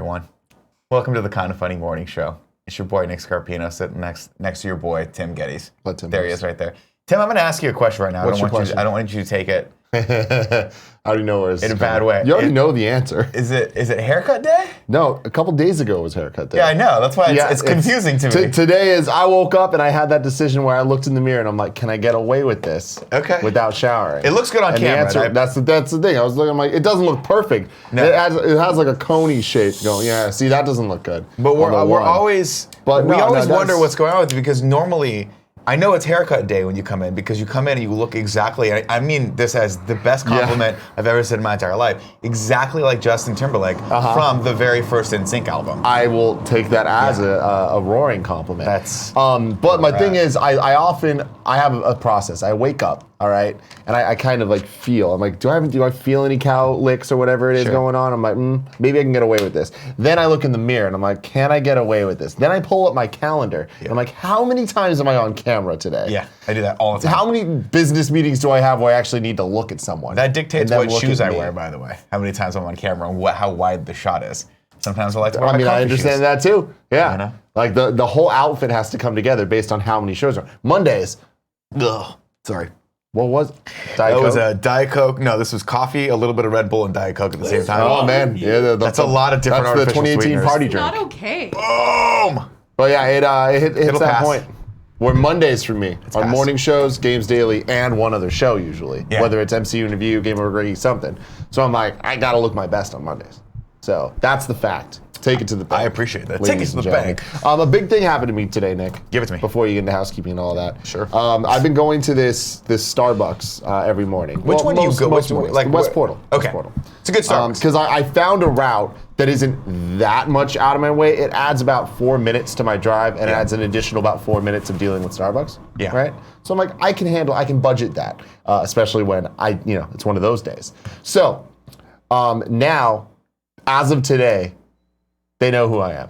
everyone. Welcome to the Kind of Funny Morning Show. It's your boy Nick Scarpino sitting next to your boy Tim Gettys. There he is, right there. Tim, I'm going to ask you a question right now. What's your question? I don't want you to take it. I already know where it's in a bad way. You already know the answer. Is it haircut day? No, a couple days ago was haircut day. Yeah, I know. That's why it's confusing to me. Today is I woke up and I had that decision where I looked in the mirror and I'm like, can I get away with this? Okay. Without showering? It looks good on camera. The answer, that's the thing. I was looking, I'm like, it doesn't look perfect. No. It has like a coney shape going. Yeah, see, that doesn't look good. But we always wonder what's going on with you because normally. I know it's haircut day when you come in because you come in and you look exactly, I mean this as the best compliment I've ever said in my entire life, exactly like Justin Timberlake from the very first NSYNC album. I will take that as a roaring compliment. But my thing is, I have a process. I wake up, all right, and I kind of like feel, I'm like, do I feel any cow licks or whatever it is going on? I'm like, maybe I can get away with this. Then I look in the mirror and I'm like, can I get away with this? Then I pull up my calendar and I'm like, how many times am I on camera today? Yeah, I do that all the time. How many business meetings do I have where I actually need to look at someone? That dictates what shoes I wear, by the way. How many times I'm on camera and how wide the shot is. Sometimes I like to wear my I understand shoes. that too. Yeah, you know? Like the whole outfit has to come together based on how many shows are. Mondays, sorry. What was it? That was a Diet Coke. No, this was coffee, a little bit of Red Bull, and Diet Coke at the same time. Oh man, yeah, that's a lot of different artificial That's the 2018 sweeteners. party drink. Not okay. Boom! But yeah, it hits that pass. point. Where Mondays for me are morning shows, Games Daily, and one other show usually. Yeah. Whether it's MCU Review, Game Over Greggy, something. So I'm like, I gotta look my best on Mondays. So that's the fact. Take it to the bank. I appreciate that. Take it to the bank. A big thing happened to me today, Nick. Give it to me. Before you get into housekeeping and all that. Sure. I've been going to this Starbucks every morning. Which one do you go? Most mornings. Like West Portal. Okay. West Portal. It's a good Starbucks. Because I found a route that isn't that much out of my way. It adds about 4 minutes to my drive and adds an additional about 4 minutes of dealing with Starbucks. Yeah. Right? So I'm like, I can budget that, especially when it's one of those days. So now, as of today, they know who I am.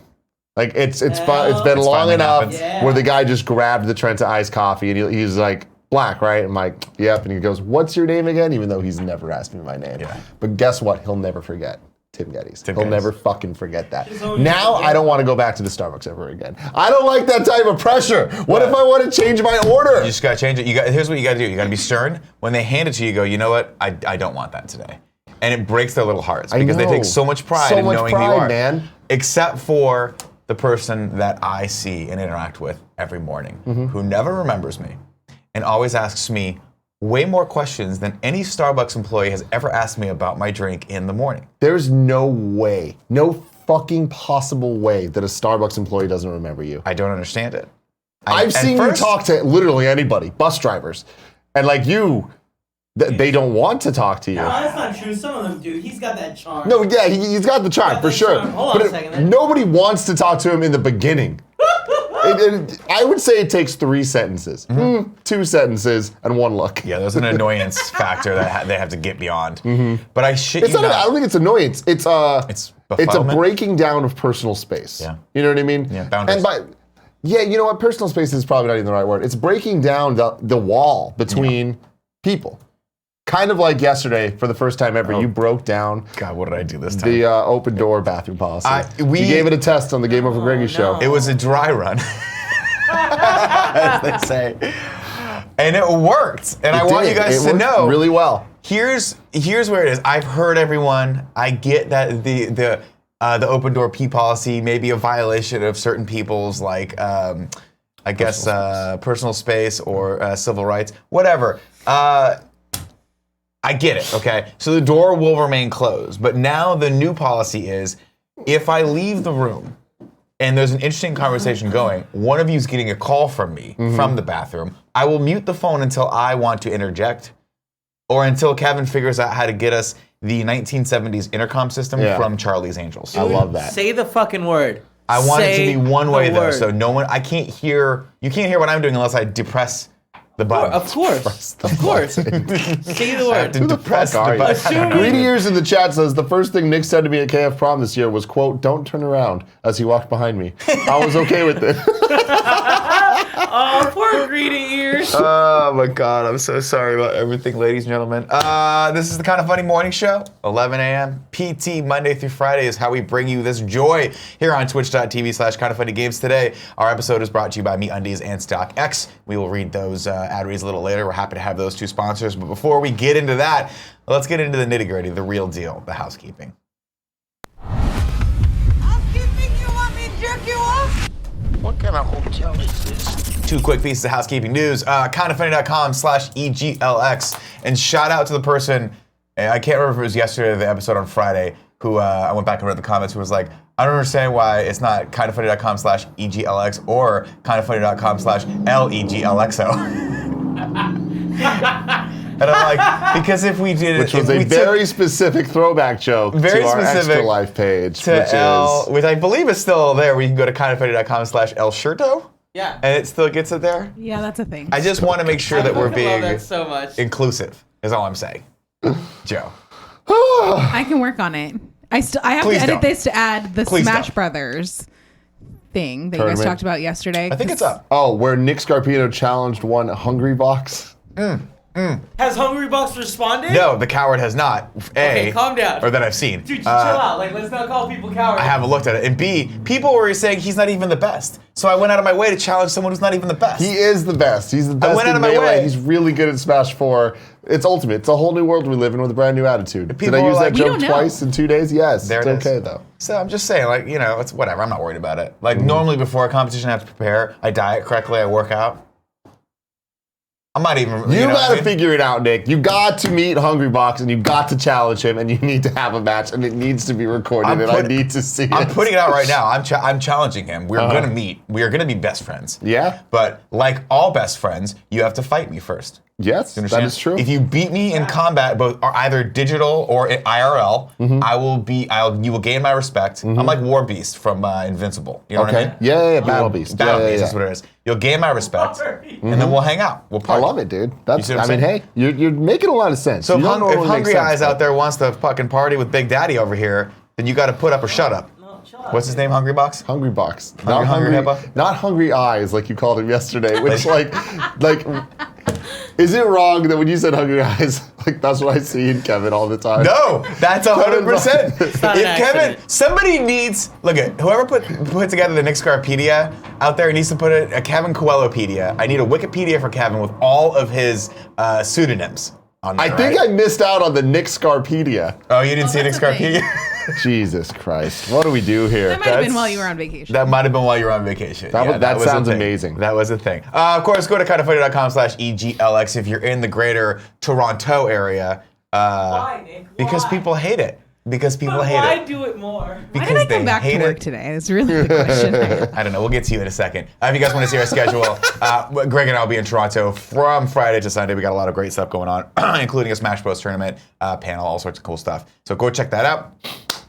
Like it's been long enough where the guy just grabbed the Trenta iced coffee and he's like, Black, right? I'm like, yep. And he goes, what's your name again? Even though he's never asked me my name. Yeah. But guess what? He'll never forget Tim Gettys. He'll never fucking forget that. Now I don't want to go back to the Starbucks ever again. I don't like that type of pressure. What if I want to change my order? You just gotta change it. Here's what you gotta do. You gotta be stern. When they hand it to you, you go, you know what? I don't want that today. And it breaks their little hearts because they take so much pride in knowing who you are. Man. Except for the person that I see and interact with every morning, who never remembers me and always asks me way more questions than any Starbucks employee has ever asked me about my drink in the morning. There's no way, no fucking possible way that a Starbucks employee doesn't remember you. I don't understand it. I've seen you talk to literally anybody, bus drivers, and like you, they don't want to talk to you. No, that's not true. Some of them do. He's got that charm. No, yeah, he's got the charm for sure. Hold on a second. Nobody wants to talk to him in the beginning. I would say it takes 3 sentences, 2 sentences, and 1 look. Yeah, there's an annoyance factor that they have to get beyond. But I shit you not. I don't think it's annoyance. It's a breaking down of personal space. Yeah. You know what I mean? Yeah, boundaries. You know what? Personal space is probably not even the right word. It's breaking down the wall between people. Kind of like yesterday, for the first time ever, you broke down. God, what did I do this time? The open door bathroom policy. You gave it a test on the Game Over Greggy show. It was a dry run, as they say, and it worked. And I want you guys to know really well. Here's where it is. I've heard everyone. I get that the open door pee policy may be a violation of certain people's personal space or civil rights, whatever. I get it, okay? So the door will remain closed, but now the new policy is if I leave the room and there's an interesting conversation going, one of you's getting a call from me from the bathroom, I will mute the phone until I want to interject or until Kevin figures out how to get us the 1970s intercom system from Charlie's Angels. I love that. Say the fucking word. I want it to be one way though, so you can't hear what I'm doing unless I depress the button. Of course. Say the word. Who the fuck are you? Greedy Ears in the chat says, the first thing Nick said to me at KF Prom this year was, quote, don't turn around, as he walked behind me. I was okay with it. Oh, poor greedy ears. Oh my God, I'm so sorry about everything, ladies and gentlemen. This is the Kind of Funny Morning Show, 11 a.m. PT, Monday through Friday is how we bring you this joy here on twitch.tv/kindoffunnygames. Today, our episode is brought to you by MeUndies and StockX. We will read those ad reads a little later. We're happy to have those two sponsors. But before we get into that, let's get into the nitty-gritty, the real deal, the housekeeping. Housekeeping, you want me to jerk you off? What kind of hotel is this? Two quick pieces of housekeeping news. kindoffunny.com/EGLX. And shout out to the person, I can't remember if it was yesterday or the episode on Friday, who I went back and read the comments, who was like, I don't understand why it's not kindoffunny.com/EGLX or kindoffunny.com/LEGLXO. And I'm like, because if we did it, which was a very specific throwback joke very to our specific Extra Life page, which I believe is still there, where you can go to kindoffunny.com/ElShirto. Yeah. And it still gets it there. Yeah, that's a thing. I just want to make sure that we're I being love that so much. inclusive, is all I'm saying. Joe. I can work on it. I have Please to edit don't. this to add the Please Smash don't. Brothers thing that you Tournament. guys talked about yesterday. I think it's up. Oh, where Nick Scarpino challenged one Hungry Box. Has Hungry Box responded? No, the coward has not. Okay, calm down. Or that I've seen. Dude, chill out. Like, let's not call people cowards. I haven't looked at it. And B, people were saying he's not even the best. So I went out of my way to challenge someone who's not even the best. He is the best. He's the best went out in of my Melee. way. He's really good at Smash 4. It's ultimate. It's a whole new world we live in with a brand new attitude. Did People I use are that like, We joke don't know. twice in 2 days? Yes. There it's it is. okay, though. So I'm just saying, like, it's whatever. I'm not worried about it. Like, normally before a competition, I have to prepare. I diet correctly. I work out. I'm not even. You know what gotta I mean? figure it out, Nick. You got to meet Hungry Box and you got to challenge him and you need to have a match and it needs to be recorded and I need to see I'm it. putting it out right now. I'm challenging him. We're gonna meet. We are gonna be best friends. Yeah? But like all best friends, you have to fight me first. Yes, You that understand? is true. If you beat me in combat, both or either digital or in IRL, you will gain my respect. I'm like War Beast from Invincible. You know what I Okay. mean? Yeah, Battle Beast. Battle Yeah, Beast, yeah, that's yeah. what it is. You'll gain my respect, and then we'll hang out. We'll I party. love it, dude. That's. see what I I'm mean, saying? hey, you're making a lot of sense. So You don't if normally make Hungry sense, Eyes but- out there wants to fucking party with Big Daddy over here, then you got to put up or shut up. No, chill out. What's his name? Hungry Box? Hungry Box. Hungry Hippo? Not Hungry Eyes like you called him yesterday, which like is it wrong that when you said Hungry Eyes, like that's what I see in Kevin all the time? No, that's 100%. not an If Kevin, accident. somebody needs, look at whoever put together the Nick Scarpedia out there needs to put a Kevin Coelhopedia. I need a Wikipedia for Kevin with all of his pseudonyms on there. I think right? I missed out on the Nick Scarpedia. Oh, you didn't see Nick that's a thing. Scarpedia? Jesus Christ. What do we do here? That might have been That's- while you were on vacation. That might have been while you were on vacation. That was a sounds thing. amazing. That was a thing. Of course, go to kindoffunny.com/EGLX if you're in the greater Toronto area. Why, Nick? Because Why? people hate it. Because people But hate why it. do it more? Why Because did I they come back hate to work it. today? That's really the question. I don't know. We'll get to you in a second. If you guys want to see our schedule, Greg and I will be in Toronto from Friday to Sunday. We got a lot of great stuff going on, including a Smash Bros. Tournament, panel, all sorts of cool stuff. So go check that out.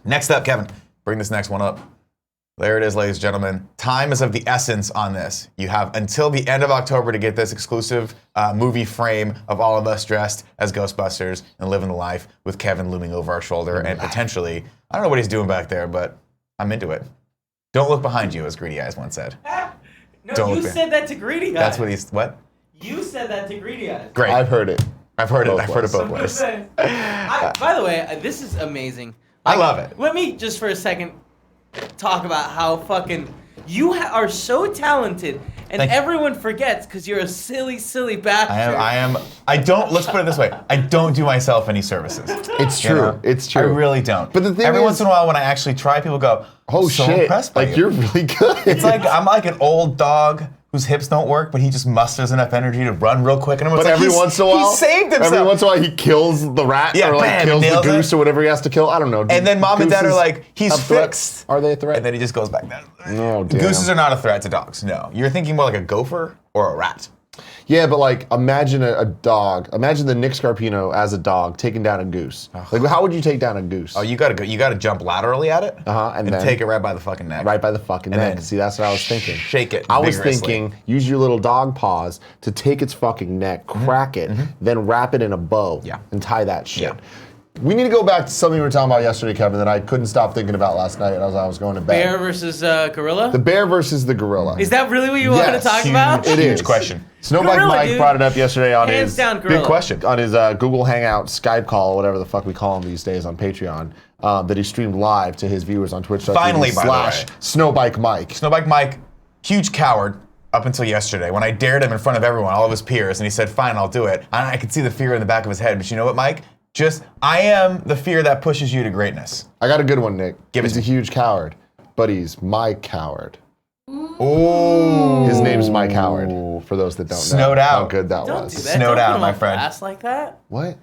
Next up, Kevin, bring this next one up. There it is, ladies and gentlemen. Time is of the essence on this. You have until the end of October to get this exclusive movie frame of all of us dressed as Ghostbusters and living the life with Kevin looming over our shoulder and potentially, I don't know what he's doing back there, but I'm into it. Don't look behind you, as Greedy Eyes once said. No, Don't you look said that to Greedy Eyes. That's what he's, what? You said that to Greedy Eyes. Great. I've heard it. I've heard it. both I've heard it ways. both ways. By the way, this is amazing. I love it. Let me just for a second talk about how fucking you are so talented, and Thank you. everyone forgets because you're a silly, silly bastard. I don't, let's put it this way. I don't do myself any services. It's You true. know? It's true. I really don't. But the thing every is- once in a while when I actually try, people go, Oh so shit! impressed by Like you. you're really good. It's like I'm like an old dog whose hips don't work, but he just musters enough energy to run real quick. And But every once in a while, he saved himself. Every once in a while, he kills the rat Yeah, or like bam, kills the nails goose it. or whatever he has to kill. I don't know. And then mom and dad are Gooses like, he's have threats? fixed. Are they a threat? And then he just goes back down. Oh, damn. Gooses are not a threat to dogs. No, you're thinking more like a gopher or a rat. Yeah, but like imagine a dog. Imagine the Nick Scarpino as a dog taking down a goose. Like how would you take down a goose? Oh, you gotta go. You gotta jump laterally at it. And then- take it right by the fucking neck. Right by the fucking And neck. then See, that's what I was thinking. shake it I was vigorously. thinking, use your little dog paws to take its fucking neck, crack it, then wrap it in a bow Yeah. and tie that shit. Yeah. We need to go back to something we were talking about yesterday, Kevin, that I couldn't stop thinking about last night as I was going to bed. Bear versus gorilla? The bear versus the gorilla. Is that really what you wanted to talk about? It is. Huge question. Snowbike Gorilla, Mike dude. brought it up yesterday on Hands his down, gorilla. Good question. on his Google Hangout Skype call, whatever the fuck we call him these days on Patreon, that he streamed live to his viewers on Twitch. Finally, by the way. Snowbike Mike. Snowbike Mike, huge coward up until yesterday when I dared him in front of everyone, all of his peers, and he said, fine, I'll do it. And I could see the fear in the back of his head, but you know what, Mike? I am the fear that pushes you to greatness. I got a good one, Nick. Give it He's to a me. huge coward, but he's my coward. Ooh. His name's Mike Howard, for those that don't Snowed know out. how good that Don't was. do that. Snowed Don't out, put him my on friend. blast like that. What?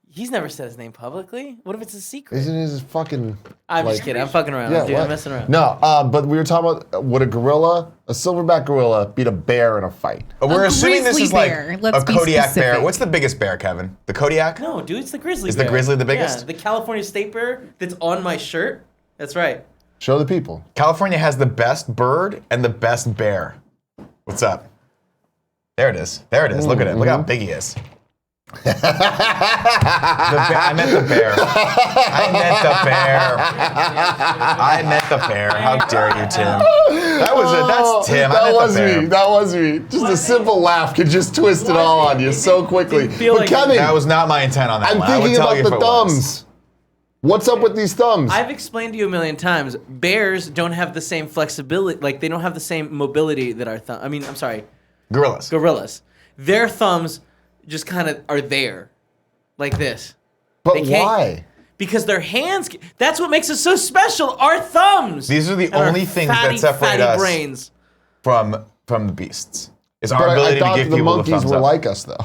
He's never said his name publicly. What if it's a secret? Isn't his fucking... I'm like- just kidding. I'm fucking around. Yeah, Dude, I'm what? messing around. No, but we were talking about would a silverback gorilla, beat a bear in a fight? We're assuming this grizzly is like bear. Let's a be Kodiak bear. specific. What's the biggest bear, Kevin? The Kodiak? No, dude, it's the grizzly Is bear. the grizzly the biggest? Yeah, the California state bear that's on my shirt. That's right. Show the people. California has the best bird and the best bear. What's up? There it is. There it is. Look at it. Look how big he is. I meant the bear. I meant the bear. How dare you, Tim? That's Tim. That I meant was the bear. me. That was me. Just a simple laugh could just twist it all on you so quickly. Didn't feel But like Kevin, That was not my intent on that I'm one. I would thinking tell about you the if it was. thumbs. What's up with these thumbs? I've explained to you a million times. Bears don't have the same flexibility. Like, they don't have the same mobility that our thumb. I mean, I'm sorry. Gorillas. Gorillas. Their thumbs just kind of are there. Like this. but they can't- why? Because their hands. That's what makes us so special. Our thumbs. These are the And our only things fatty, that separate fatty us brains. from the beasts. Is But our I ability to thought give the people the monkeys thumbs were up. like us, though.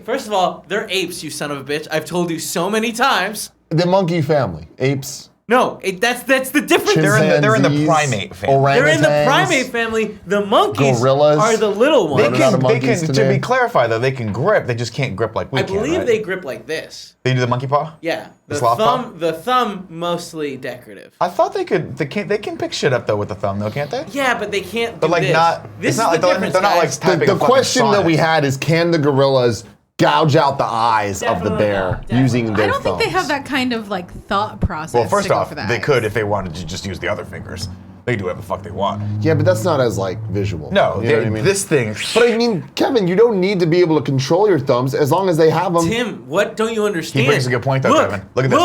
First of all, they're apes, you son of a bitch. I've told you so many times. The monkey family, apes, No, that's the difference. They're in the chimpanzees, primate family. They're in the orangutans. primate family. The monkeys Gorillas. are the little They ones. Running out of can, monkeys to today. be clarified though, they can grip. They just can't grip like we I can. believe right? they grip like this. They do the monkey paw. Yeah, the sloth paw? thumb mostly decorative. I thought they could. They can pick shit up though with the thumb though, can't they? Yeah, but they can't. But do like this. not. This It's not is like the they're difference, not like guys. typing The a fucking question that sonnet. we had is, can the gorillas gouge out the eyes of the Definitely bear not. Definitely using not. their I don't think they thumbs? have that kind of like thought process. Well, first to go off, for that. they could if they wanted to just use the other fingers. They do whatever the fuck they want. Yeah, but that's not as like visual. No, you know what I mean? this thing. But I mean, Kevin, you don't need to be able to control your thumbs as long as they have them. Tim, what don't you understand? He brings a good point though, Look, Kevin. Look at this.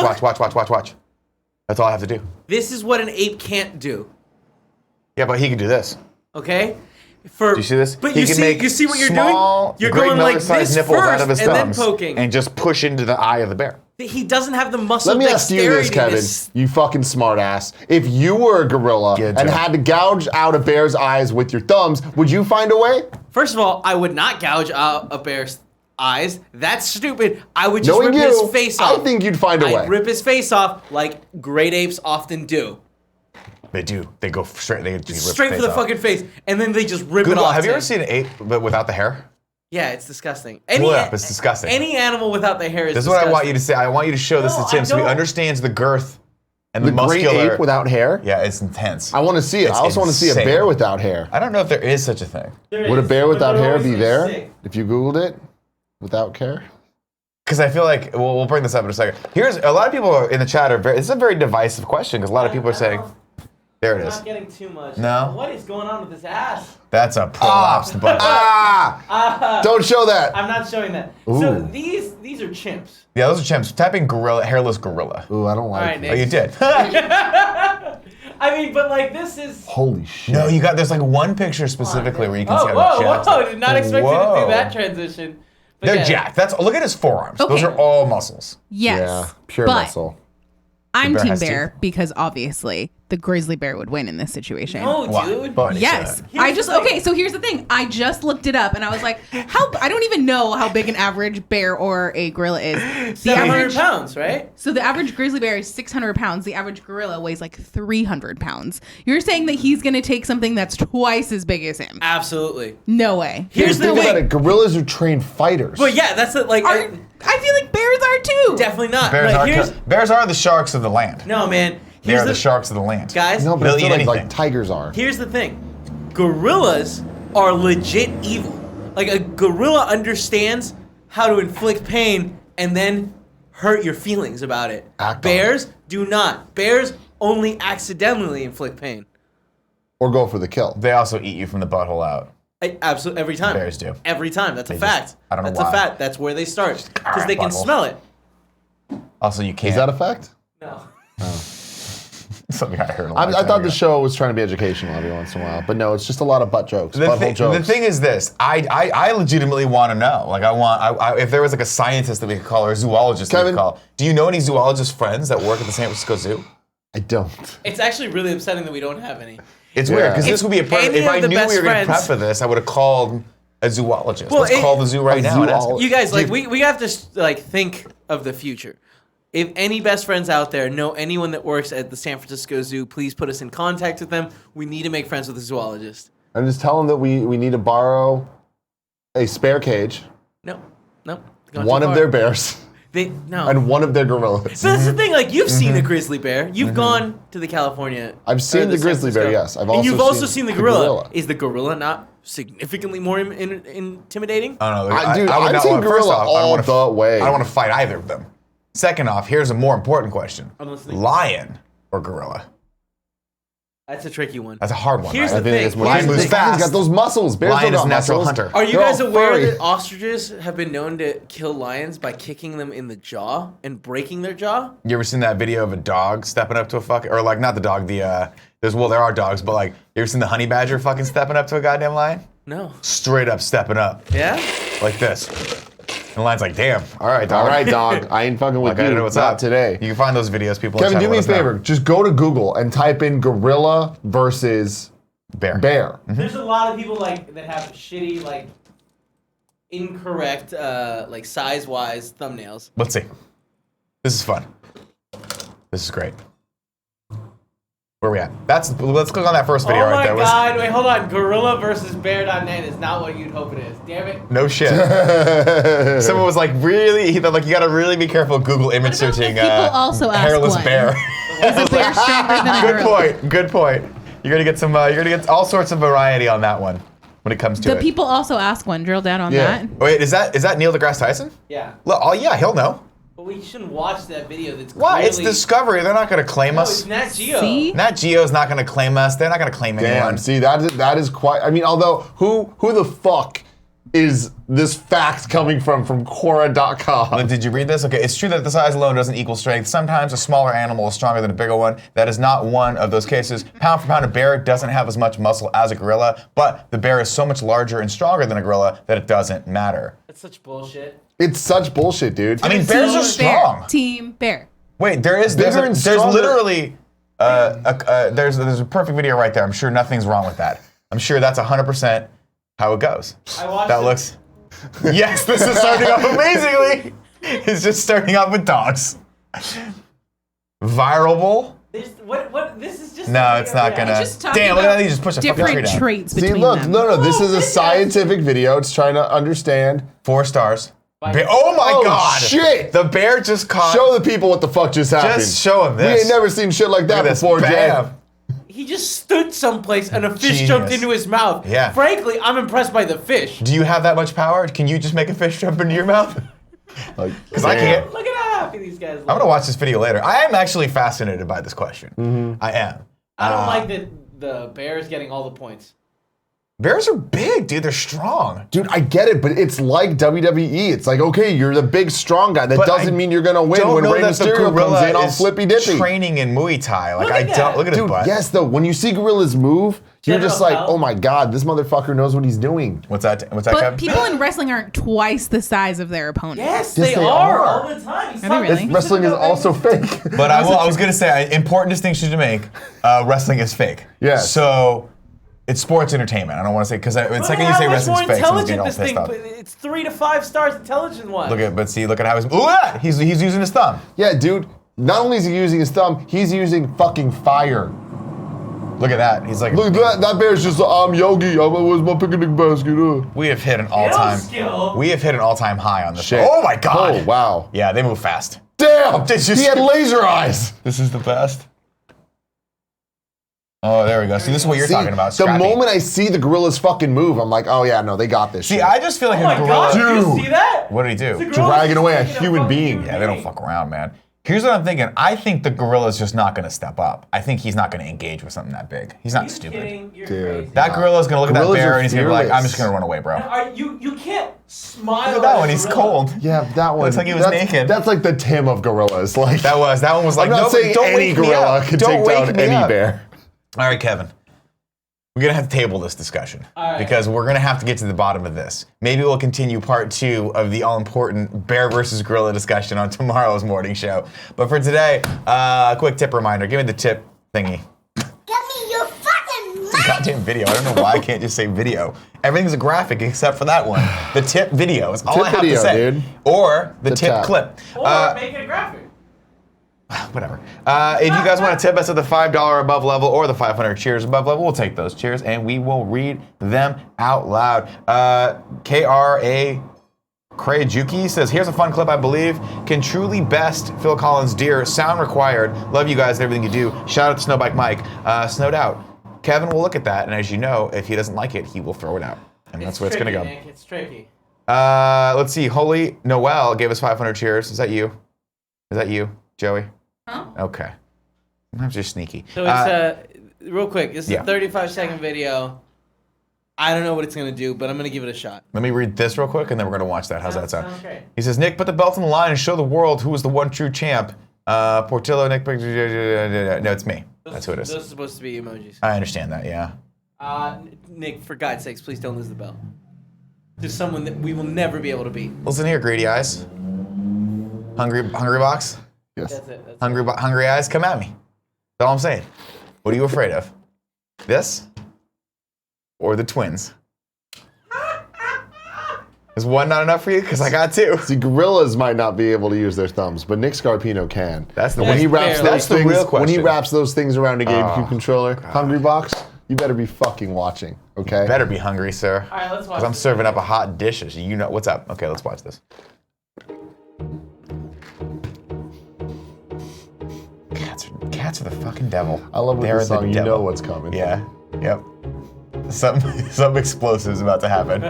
Watch. That's all I have to do. This is what an ape can't do. Yeah, but he can do this. Do Do you see this? But he you can see, make you see what you're small, doing? You're Greg going like Miller-sized this nipples first out of his and then thumbs poking. and just push into the eye of the bear. He doesn't have the muscle Let me ask you this, dexterity Kevin. to You fucking smartass. If you were a gorilla Yeah, and Joe. had to gouge out a bear's eyes with your thumbs, would you find a way? First of all, I would not gouge out a bear's eyes. That's stupid. I would just Knowing rip you, his face off. I think you'd find a way. I'd rip his face off like great apes often do. They do. They go straight. They just rip Straight the for the face off. fucking face. And then they just rip it Google. off. Have you Tim. ever seen an ape but without the hair? Yeah, it's disgusting. Look, it's disgusting. Any animal without the hair is This is disgusting. what I want you to say. I want you to show this No, to Tim I so he don't. understands the girth and The the great muscular. ape without hair? Yeah, it's intense. I want to see it. It's I also want to see a insane. bear without hair. I don't know if there is such a thing. There Would a is, bear but without they're hair always be so there? sick. If you Googled it, without hair? Because I feel like we'll bring this up in a second. Here's a lot of people in the chat are very. This is a very divisive question because a lot of people are saying, "There it I'm is." not getting too much. No? What is going on with this ass? That's a prolapsed butt. Don't show that. I'm not showing that. Ooh. So these are chimps. Yeah, those are chimps. Type in gorilla, hairless gorilla. Ooh, I don't All like right, it. Nick. Oh, you did. I mean, but like this is. Holy shit. No, you got. There's like one picture specifically where you can see Oh, how whoa, jacked. whoa! Did not expect you to Whoa. do that transition. But They're yeah. jacked. Look at his forearms. Those Okay. are all muscles. Yes. Yeah, pure but muscle. I'm bear Team has Bear because obviously the grizzly bear would win in this situation. No, Why? dude. Bunny Yes. said. So here's the thing. I just looked it up and I was like, I don't even know how big an average bear or a gorilla is. The 700 average pounds, right? So the average grizzly bear is 600 pounds. The average gorilla weighs like 300 pounds. You're saying that he's going to take something that's twice as big as him? Absolutely. No way. Here's the Think about thing. it. Gorillas are trained fighters. But yeah, that's it. Like, I feel like bears are too. definitely not. Bears But bears are the sharks of the land. no, man. They Here's are the sharks of the land. guys. No, but They'll I feel eat like anything. tigers are. Here's the thing. Gorillas are legit evil. Like a gorilla understands how to inflict pain and then hurt your feelings about it. Act on Bears do not. Bears only accidentally inflict pain. Or go for the kill. They also eat you from the butthole out. Absolutely, every time. Bears do. Every time. That's a They fact. just- I don't know That's why. a fact. That's where they start. Because they can butthole. smell it. Also, you can't. Is that a fact? No. Something I heard a I long time thought ago. the show was trying to be educational every once in a while, but no, it's just a lot of butt jokes, The butthole thing, jokes. the thing is this: I legitimately want to know. Like, I if there was like a scientist that we could call or a zoologist that we Kevin? could call. Do you know any zoologist friends that work at the San Francisco Zoo? I don't. It's actually really upsetting that we don't have any. It's Yeah. weird because this would be a perfect. Any If of I the knew we best were going to prep friends- for this, I would have called a zoologist. Well, Let's call the zoo right a now and ask them. zoologist. You guys, like, Dude. we have to like think of the future. If any best friends out there know anyone that works at the San Francisco Zoo, please put us in contact with them. We need to make friends with a zoologist. And just tell them that we need to borrow a spare cage, No. one of their bears, No. and one of their gorillas. So that's the thing. Like, you've seen a grizzly bear. You've gone to the California. I've seen or the San grizzly bear, Francisco. yes. I've and also you've also seen seen the the gorilla. gorilla. Is the gorilla not significantly more intimidating? I don't know. Dude, I would I've not seen want, first gorilla off, I don't all want to, the way. I don't want to fight either of them. Second off, here's a more important question: I'm listening. lion or gorilla? That's a tricky one. That's a hard one. Here's right? the thing. Lion moves He's fast. got those muscles. Bears Lion don't is got a natural muscles. hunter. Are you They're guys all aware furry. that ostriches have been known to kill lions by kicking them in the jaw and breaking their jaw? You ever seen that video of a dog stepping up to a fucking, or like not the dog, there are dogs, but like, you ever seen the honey badger fucking stepping up to a goddamn lion? No. Straight up stepping up, Yeah? like this. And the lion's like, damn, all right, dog. All right, dog. I ain't fucking with Like, I you. don't know what's Not up. today. You can find those videos, people. Kevin, in chat do me a let us know. favor. Just go to Google and type in gorilla versus Bear. bear. There's a lot of people like that have shitty, like, incorrect, like size-wise thumbnails. Let's see. This is fun. This is great. Where are we at? Let's click on that first video Oh right my there. god, wait, hold on. Gorilla versus bear.net is not what you'd hope it is. Damn it. No shit. Someone was like, really? He thought, like, you gotta really be careful Google image What about searching if people also ask hairless one? bear. Is a bear stronger than a Good gorilla? point. Good point. You're gonna get some. You're gonna get all sorts of variety on that one when it comes to The it. people also ask one. Drill down on Yeah. that. Wait, is that Neil deGrasse Tyson? Yeah. Look, oh yeah, he'll know. But we shouldn't watch that video that's Why? It's clearly... Discovery. They're not gonna claim No, us. it's Nat Geo. See? Nat Geo's not gonna claim us. They're not gonna claim Damn. anyone. See, that is quite. I mean, although who the fuck is this fact coming from Quora.com? Did you read this? Okay, it's true that the size alone doesn't equal strength. Sometimes a smaller animal is stronger than a bigger one. That is not one of those cases. Pound for pound, a bear doesn't have as much muscle as a gorilla, but the bear is so much larger and stronger than a gorilla that it doesn't matter. That's such bullshit. It's such bullshit, dude. I mean, bears are strong. Team bear. Wait, there's Bigger and there's stronger. literally there's a perfect video right there. I'm sure nothing's wrong with that. I'm sure that's 100% how it goes. I watched That it. looks. Yes, this is starting off amazingly. It's just starting off with dogs. Viralable? This is just... No, it's not gonna. Just talking Damn, look at about that. He just pushed a fucking tree different down. traits See, between look, them. no, this is a this is- scientific video. It's trying to understand. 4 stars. By- Oh my Oh, god! shit! The bear just caught. Show the people what the fuck just happened. Just show them We this. ain't never seen shit like that Look at this. before, Jay. Bam. He just stood someplace and a fish Genius. jumped into his mouth. Yeah. Frankly, I'm impressed by the fish. Do you have that much power? Can you just make a fish jump into your mouth? Like, Because I damn. can't. Look at how happy these guys look. I'm gonna watch this video later. I am actually fascinated by this question. Mm-hmm. I am. I don't like that the Bears getting all the points. Bears are big, dude. They're strong. Dude, I get it, but it's like WWE. It's like, okay, you're the big, strong guy. That But doesn't I mean you're gonna win Don't when know Rey that the Mysterio gorilla comes in all is flippy dippy. training in Muay Thai. Like Look I at don't that. look at his Dude, butt. yes, though, when you see gorillas move, you're General just like, Hell. oh my god, this motherfucker knows what he's doing. What's that? What's that, But Kev? people in wrestling aren't twice the size of their opponent. Yes, Yes, they they are are. all the time. He's Are they talking really? This wrestling is also fake. But I was gonna say, important distinction to make. Wrestling is fake. Yes. So it's sports entertainment. I don't want to say because it's Look like at when you say how much wrestling's more fake, someone's getting intelligent all this pissed thing. off. It's 3 to 5 stars intelligent wise. Look at how he's using his thumb. Yeah, dude, not only is he using his thumb, he's using fucking fire. Look at that. He's like, Look, that bear's just, I'm Yogi, where's my picnic basket? we have hit an all-time. skill. We have hit an all-time high on this. Shit. Oh my god. Oh, wow. Yeah, they move fast. Damn! Did you He had see- laser eyes! This is the best. Oh, there we go. See, this is what you're talking about. The Scrappy. moment I see the gorillas fucking move, I'm like, oh yeah, no, they got this shit. See, I just feel like Oh a my gorilla. god, did you Dude. see that? What did he do? The gorilla Dragging was away a taking human fucking being. Yeah, they don't fuck around, man. Here's what I'm thinking. I think the gorilla's just not going to step up. I think he's not going to engage with something that big. He's not stupid. Kidding? You're Dude. crazy. That gorilla's going to look at that Gorillas bear are and he's going to be like, I'm fearless. just going to run away, bro. You can't smile. Look at that at one. a He's gorilla. cold. Yeah, that one. Looks like he was that's, naked. That's like the Tim of gorillas. Like That one was like, I'm not no, saying don't any wake me gorilla up. could Don't take wake down me any up. bear. All right, Kevin. We're going to have to table this discussion right. because we're going to have to get to the bottom of this. Maybe we'll continue part 2 of the all-important bear versus gorilla discussion on tomorrow's morning show. But for today, a quick tip reminder. Give me the tip thingy. Give me your fucking It's a goddamn video. I don't know why I can't just say video. Everything's a graphic except for that one. The tip video is all Tip I have video, to say. dude. Or the tip tap. clip. Or make it a graphic. Whatever. If you guys want to tip us at the $5 above level or the 500 cheers above level, we'll take those cheers and we will read them out loud. KRA Krajuki says, here's a fun clip I believe can truly best Phil Collins' Dear Sound Required. Love you guys and everything you do. Shout out to Snowbike Mike. Snowed out. Kevin will look at that, and as you know, if he doesn't like it, he will throw it out. And that's where it's going to go. Nick, it's tricky. Let's see. Holy Noel gave us 500 cheers. Is that you? Is that you, Joey? Huh? Okay. Sometimes you're sneaky. So it's real quick. This is yeah. a 35-second video. I don't know what it's gonna do, but I'm gonna give it a shot. Let me read this real quick, and then we're gonna watch that. How's that sound? Sounds great. He says, Nick, put the belt on the line and show the world who is the one true champ. Portillo, Nick. No, it's me. That's who it is. Those are supposed to be emojis. I understand that. Yeah. Nick, for God's sakes, please don't lose the belt. There's someone that we will never be able to beat. Listen here, greedy eyes. Hungry box. Yes. That's it. That's Hungry eyes. Come at me. That's all I'm saying. What are you afraid of? This or the twins? Is one not enough for you? Because I got 2. See, gorillas might not be able to use their thumbs, but Nick Scarpino can. That's the when he wraps fair. those That's the things. real When he question. wraps those things around a GameCube controller, Hungry Box, you better be fucking watching. Okay. Better be hungry, sir. All right, let's watch. Because I'm this. serving up a hot dish. You know what's up. Okay, let's watch this. Cats are the fucking devil. I love with They're this song. the You devil. know what's coming. Yeah. Yep. Some explosives about to happen.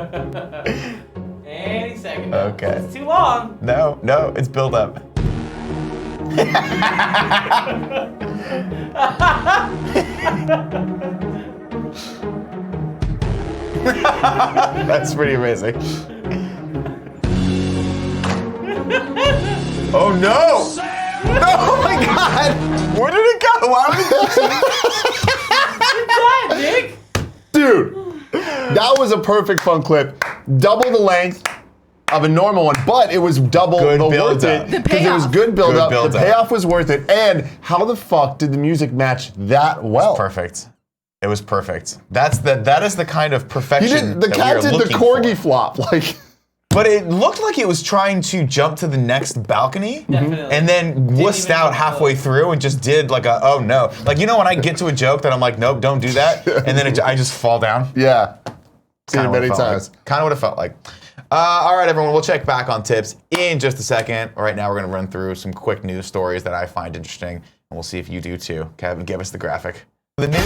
Any second. now. Okay. It's too long. No, it's build up. That's pretty amazing. Oh no! Oh my god! Where did it go? Why would it? Nick. Dude, that was a perfect fun clip. Double the length of a normal one, but it was double Good the build worth up. it. The Because it was payoff. good build Good up. build The up. payoff was worth it. And how the fuck did the music match that well? Perfect. It was perfect. That is the kind of He perfection did, the that cat we are did the looking corgi for. flop. Like, But it looked like it was trying to jump to the next balcony Definitely. and then wussed even out go halfway close. through and just did like a, oh no. Like, you know when I get to a joke that I'm like, nope, don't do that. And then I just fall down? yeah. Seen it many times. Kind of what it felt like. All right, everyone, we'll check back on tips in just a second. Right now, we're going to run through some quick news stories that I find interesting, and we'll see if you do too. Kevin, give us the graphic. The news.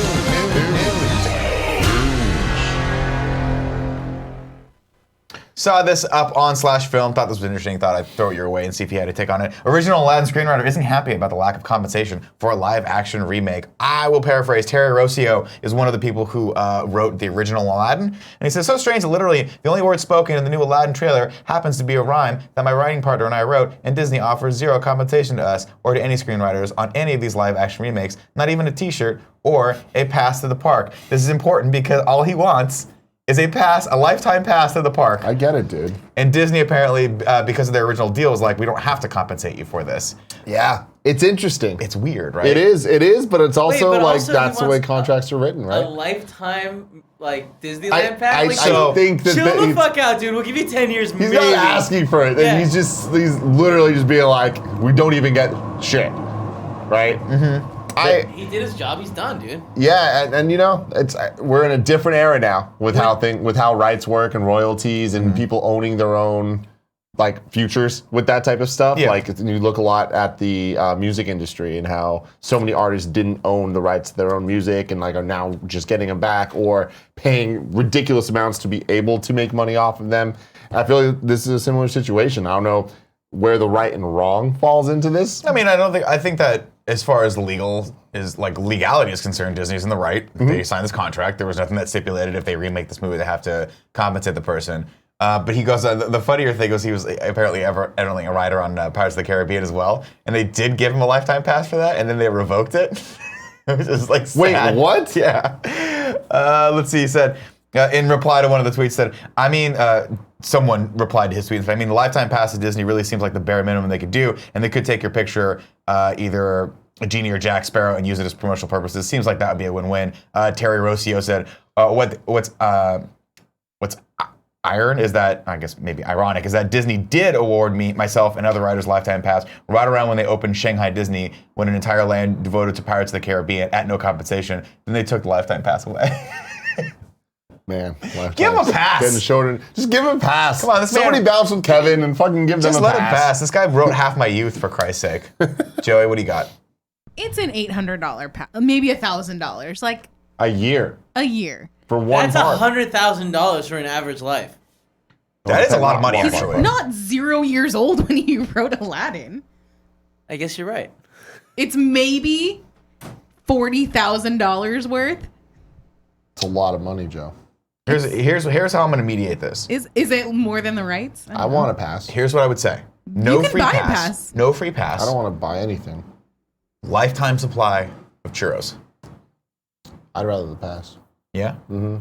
Saw this up on /film, thought this was interesting, thought I'd throw it your way and see if you had a take on it. Original Aladdin screenwriter isn't happy about the lack of compensation for a live-action remake. I will paraphrase. Terry Rossio is one of the people who wrote the original Aladdin, and he says, so strange that literally the only word spoken in the new Aladdin trailer happens to be a rhyme that my writing partner and I wrote, and Disney offers zero compensation to us or to any screenwriters on any of these live-action remakes, not even a t-shirt or a pass to the park. This is important because all he wants is a lifetime pass to the park. I get it, dude. And Disney apparently, because of their original deal, was like, we don't have to compensate you for this. Yeah. It's interesting. It's weird, right? It is, but it's also but like also he that's the way wants contracts are written, A right? lifetime Disneyland pass. I so- think that chill that the he's, fuck out, dude. We'll give you 10 years. he's maybe. not asking for it. Yeah. And he's literally just being like, we don't even get shit, right? Mm-hmm. He did his job. He's done, dude. Yeah, and you know, we're in a different era now with how rights work and royalties and people owning their own like futures with that type of stuff. Yeah. Like you look a lot at the music industry and how so many artists didn't own the rights to their own music and like are now just getting them back or paying ridiculous amounts to be able to make money off of them. I feel like this is a similar situation. I don't know where the right and wrong falls into this. I mean, I think that as far as legality is concerned, Disney's in the right. They signed this contract. There was nothing that stipulated if they remake this movie, they have to compensate the person. But he goes, the funnier thing was he was apparently evidently a writer on Pirates of the Caribbean as well. And they did give him a lifetime pass for that, and then they revoked it. It was just like sad. Wait, what? Yeah. Let's see, he said, in reply to one of the tweets said, I mean, someone replied to his tweet and said, I mean, the lifetime pass to Disney really seems like the bare minimum they could do, and they could take your picture, either a Genie or Jack Sparrow, and use it as promotional purposes. Seems like that would be a win-win. Terry Rossio said, what's iron is that, I guess maybe ironic, is that Disney did award myself and other writers lifetime pass right around when they opened Shanghai Disney, when an entire land devoted to Pirates of the Caribbean at no compensation. Then they took the lifetime pass away. Man, give him a pass. Just give him a pass. Come on, somebody bounce with Kevin and fucking give them a pass. Just let him pass. This guy wrote half my youth, for Christ's sake. Joey, what do you got? It's an $800 pass, maybe $1,000, like a year. A year. For one That's $100,000 for an average life. That is a lot of money, He's actually. not 0 years old when he wrote Aladdin. I guess you're right. It's maybe $40,000 worth. It's a lot of money, Joe. Here's how I'm going to mediate this. Is it more than the rights? I want a pass. Here's what I would say. No You can free buy a pass. pass. No free pass. I don't want to buy anything. Lifetime supply of churros. I'd rather the pass. Yeah? Mm-hmm.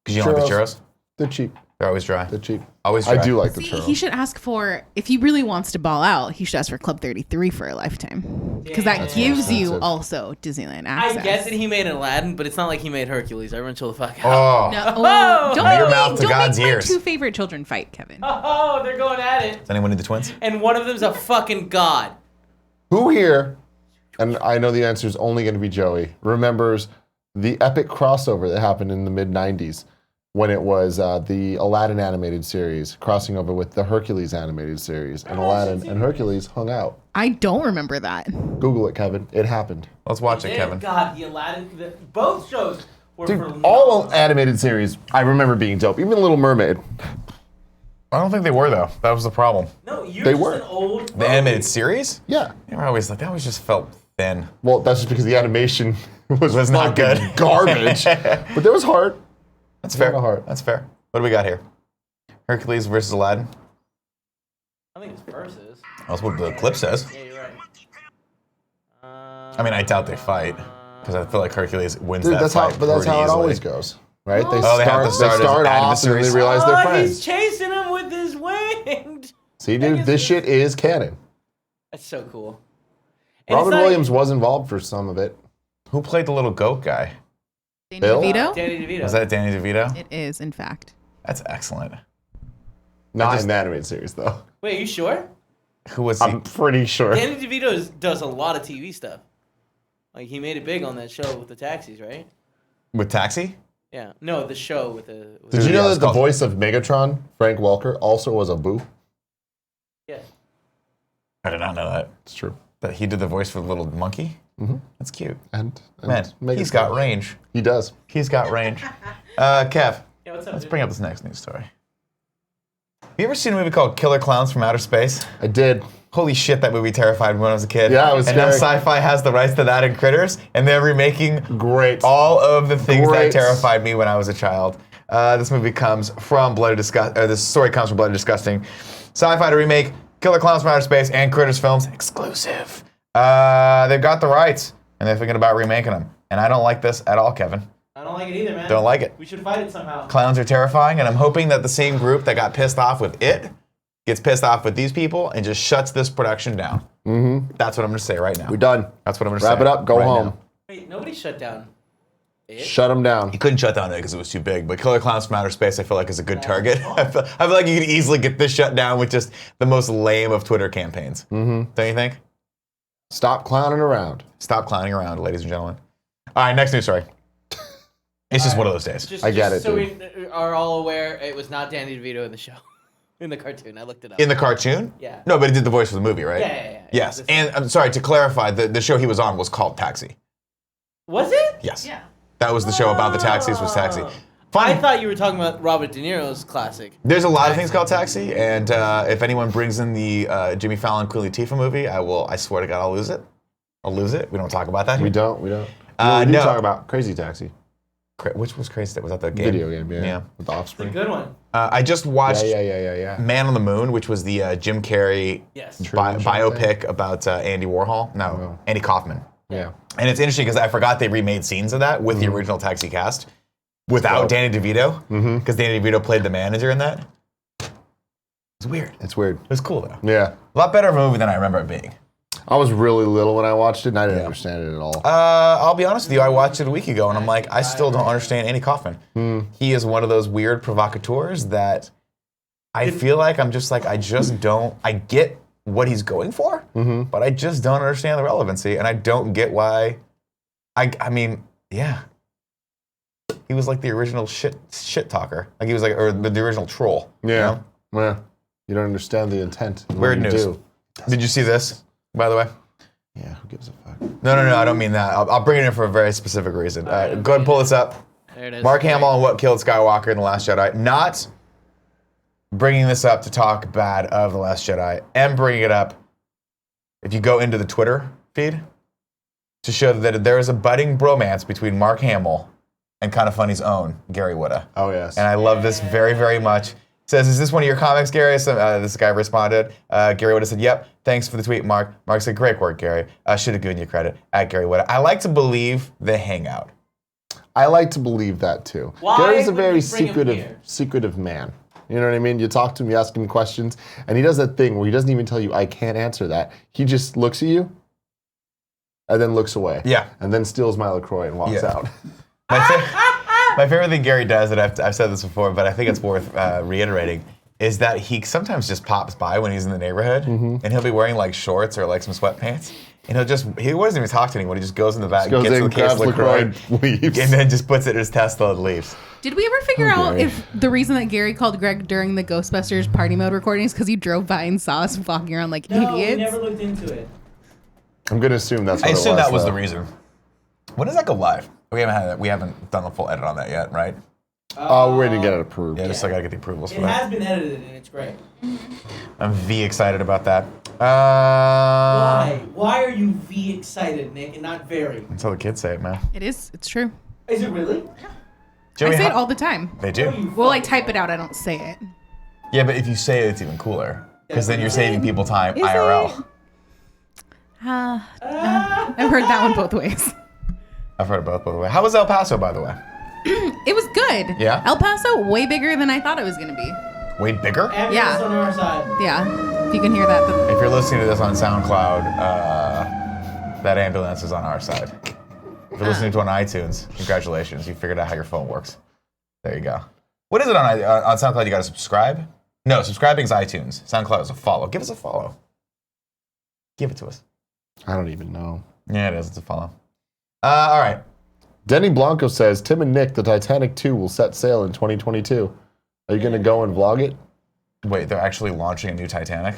Because you don't like the churros? They're cheap. They're always dry. They're cheap. Always dry. I do like the See, churros. he should ask for, if he really wants to ball out, he should ask for Club 33 for a lifetime. Because that That's gives more you expensive. also Disneyland access. I get that he made Aladdin, but it's not like he made Hercules. Everyone chill the fuck out. Oh. No, oh, don't From your make, mouth to don't God's make my ears. two favorite children fight, Kevin. Oh, they're going at it. Does anyone need the twins? And one of them's a fucking god. Who here, and I know the answer is only going to be Joey, remembers the epic crossover that happened in the mid-90s when it was the Aladdin animated series crossing over with the Hercules animated series, and Aladdin and Hercules hung out. I don't remember that. Google it, Kevin. It happened. Let's watch it, Kevin. God, the Aladdin, both shows were Dude, for all animated series, I remember being dope. Even Little Mermaid. I don't think they were, though. That was the problem. No, you're They just were. an old. The animated series? Yeah. They were always like, that always just felt thin. Well, that's just because the animation was not fucking good. garbage. But there was heart. That's fair. Not a heart. That's fair. What do we got here? Hercules versus Aladdin. I think it's versus. That's what the clip says. Yeah, you're right. I mean, I doubt they fight because I feel like Hercules wins Dude, that that's fight. how. But that's pretty how it easily. always goes, right? They Oh, they have to start start as off and then adversaries. they realize they're He's friends. chasing him with his wings. See, dude, this shit is canon. That's so cool. And Robin it's not- Williams was involved for some of it. Who played the little goat guy? Danny Bill? DeVito? Danny DeVito. Was that Danny DeVito? It is, in fact. That's excellent. Not in the animated series, though. Wait, are you sure? Who was he? I'm pretty sure. Danny DeVito does a lot of TV stuff. Like, he made it big on that show with the taxis, right? With Taxi? Yeah. No, the show with the... Did you Yeah, know it's that the called- voice of Megatron, Frank Welker, also was a boo? Yeah. I did not know that. It's true. That he did the voice for the little monkey? Mm-hmm. That's cute. And Man, he's got range. He does. He's got range. Kev, Yeah, what's up, let's dude? bring up this next news story. Have you ever seen a movie called Killer Clowns from Outer Space? I did. Holy shit, that movie terrified me when I was a kid. Yeah, it was And now scary. Syfy has the rights to that in Critters, and they're remaking Great. all of the things Great. that terrified me when I was a child. This movie comes from this story comes from Bloody Disgusting. Syfy to remake Killer Clowns from Outer Space and Critters films exclusive. They've got the rights, and they're thinking about remaking them. And I don't like this at all, Kevin. I don't like it either, man. Don't like it. We should fight it somehow. Clowns are terrifying, and I'm hoping that the same group that got pissed off with it gets pissed off with these people and just shuts this production down. Mm-hmm. That's what I'm going to say right now. We're done. That's what I'm going to say. Wrap it up. Go right home. now. Wait, nobody shut down it? Shut him down. You couldn't shut down it because it was too big, but Killer Clowns from Outer Space I feel like is a good target. I feel like you could easily get this shut down with just the most lame of Twitter campaigns. Mm-hmm. Don't you think? Stop clowning around. Stop clowning around, ladies and gentlemen. All right, next news story. It's just one of those days. Just, I get just it, so dude. we are all aware, it was not Danny DeVito in the show. In the cartoon, I looked it up. In the cartoon? Yeah. No, but he did the voice for the movie, right? Yeah. Yes, and I'm sorry, to clarify, the show he was on was called Taxi. Was it? Yes. Yeah. That was the show about the taxis was Taxi. I thought you were talking about Robert De Niro's classic. There's a lot of things called Taxi, and if anyone brings in the Jimmy Fallon Queen Latifah movie, I swear to God, I'll lose it. I'll lose it. We don't talk about that here. We don't. We no. talk about Crazy Taxi. Which was Crazy? Was that the game? Video game, yeah. With the It's a Offspring. good one. I just watched Yeah. Man on the Moon, which was the Jim Carrey Yes. biopic about Andy Warhol. No, Andy Kaufman. Yeah. And it's interesting because I forgot they remade scenes of that with the original Taxi cast without Danny DeVito, because Danny DeVito played the manager in that. It's weird. It's weird. It was cool though. Yeah. A lot better of a movie than I remember it being. I was really little when I watched it, and I didn't understand it at all. I'll be honest with you, I watched it a week ago, and I'm like, I still don't understand Andy Kaufman. He is one of those weird provocateurs that I feel like I get what he's going for, but I just don't understand the relevancy, and I don't get why. I mean, yeah. He was like the original shit talker. Like he was like, or the original troll. Yeah. You know? Yeah. You don't understand the intent. Weird news. Did you see this, by the way? Yeah, who gives a fuck? No, I don't mean that. I'll bring it in for a very specific reason. Go ahead and pull this up. There it is. Mark Hamill and What Killed Skywalker in The Last Jedi. Not bringing this up to talk bad of The Last Jedi. And bringing it up, if you go into the Twitter feed, to show that there is a budding bromance between Mark Hamill and Kinda Funny's own Gary Whitta. Oh, yes. And I love this very, very much. Says, is this one of your comics, Gary? So, this guy responded. Gary Whitta said, yep, thanks for the tweet, Mark. Mark said, great work, Gary. Should have given you credit. At Gary Whitta. I like to believe they hang out. I like to believe that, too. Why Gary's a would very you bring him here? secretive man. You know what I mean? You talk to him, you ask him questions, and he does that thing where he doesn't even tell you, I can't answer that. He just looks at you and then looks away. Yeah. And then steals my LaCroix and walks out. My favorite thing Gary does, and I've said this before, but I think it's worth reiterating, is that he sometimes just pops by when he's in the neighborhood, and he'll be wearing like shorts or like some sweatpants, and he doesn't even talk to anyone. He just goes in the back, Goes gets in, the case of grabs LaCroix, LaCroix, leaves. and then just puts it in his Tesla and leaves. Did we ever figure out Gary. if the reason that Gary called Greg during the Ghostbusters party mode recordings because he drove by and saw us walking around like No, we idiots? never looked into it. I'm going to assume that's what I it assume that was though. the reason. When does that go live? We haven't done the full edit on that yet, right? We're waiting to get it approved. Yeah, just I gotta get the approvals for It that. has been edited and it's great. I'm excited about that. Why? Why are you excited, Nick, and not very? That's how the kids say it, man. It is. It's true. Is it really? Joey, I say it all the time. They do. Well, I type it out. I don't say it. Yeah, but if you say it, it's even cooler. Because then you're saving people time Is IRL. it? I've heard that one both ways. I've heard it both, by the way. How was El Paso, by the way? It was good. Yeah? El Paso, way bigger than I thought it was going to be. Way bigger? Ambulance Yeah. on our side. Yeah. If you can hear that. If you're listening to this on SoundCloud, that ambulance is on our side. If you're listening to it on iTunes, congratulations. You figured out how your phone works. There you go. What is it on SoundCloud? You got to subscribe? No, subscribing is iTunes. SoundCloud is a follow. Give us a follow. Give it to us. I don't even know. Yeah, it is. It's a follow. All right. Denny Blanco says, Tim and Nick, the Titanic 2 will set sail in 2022. Are you going to go and vlog it? Wait, they're actually launching a new Titanic?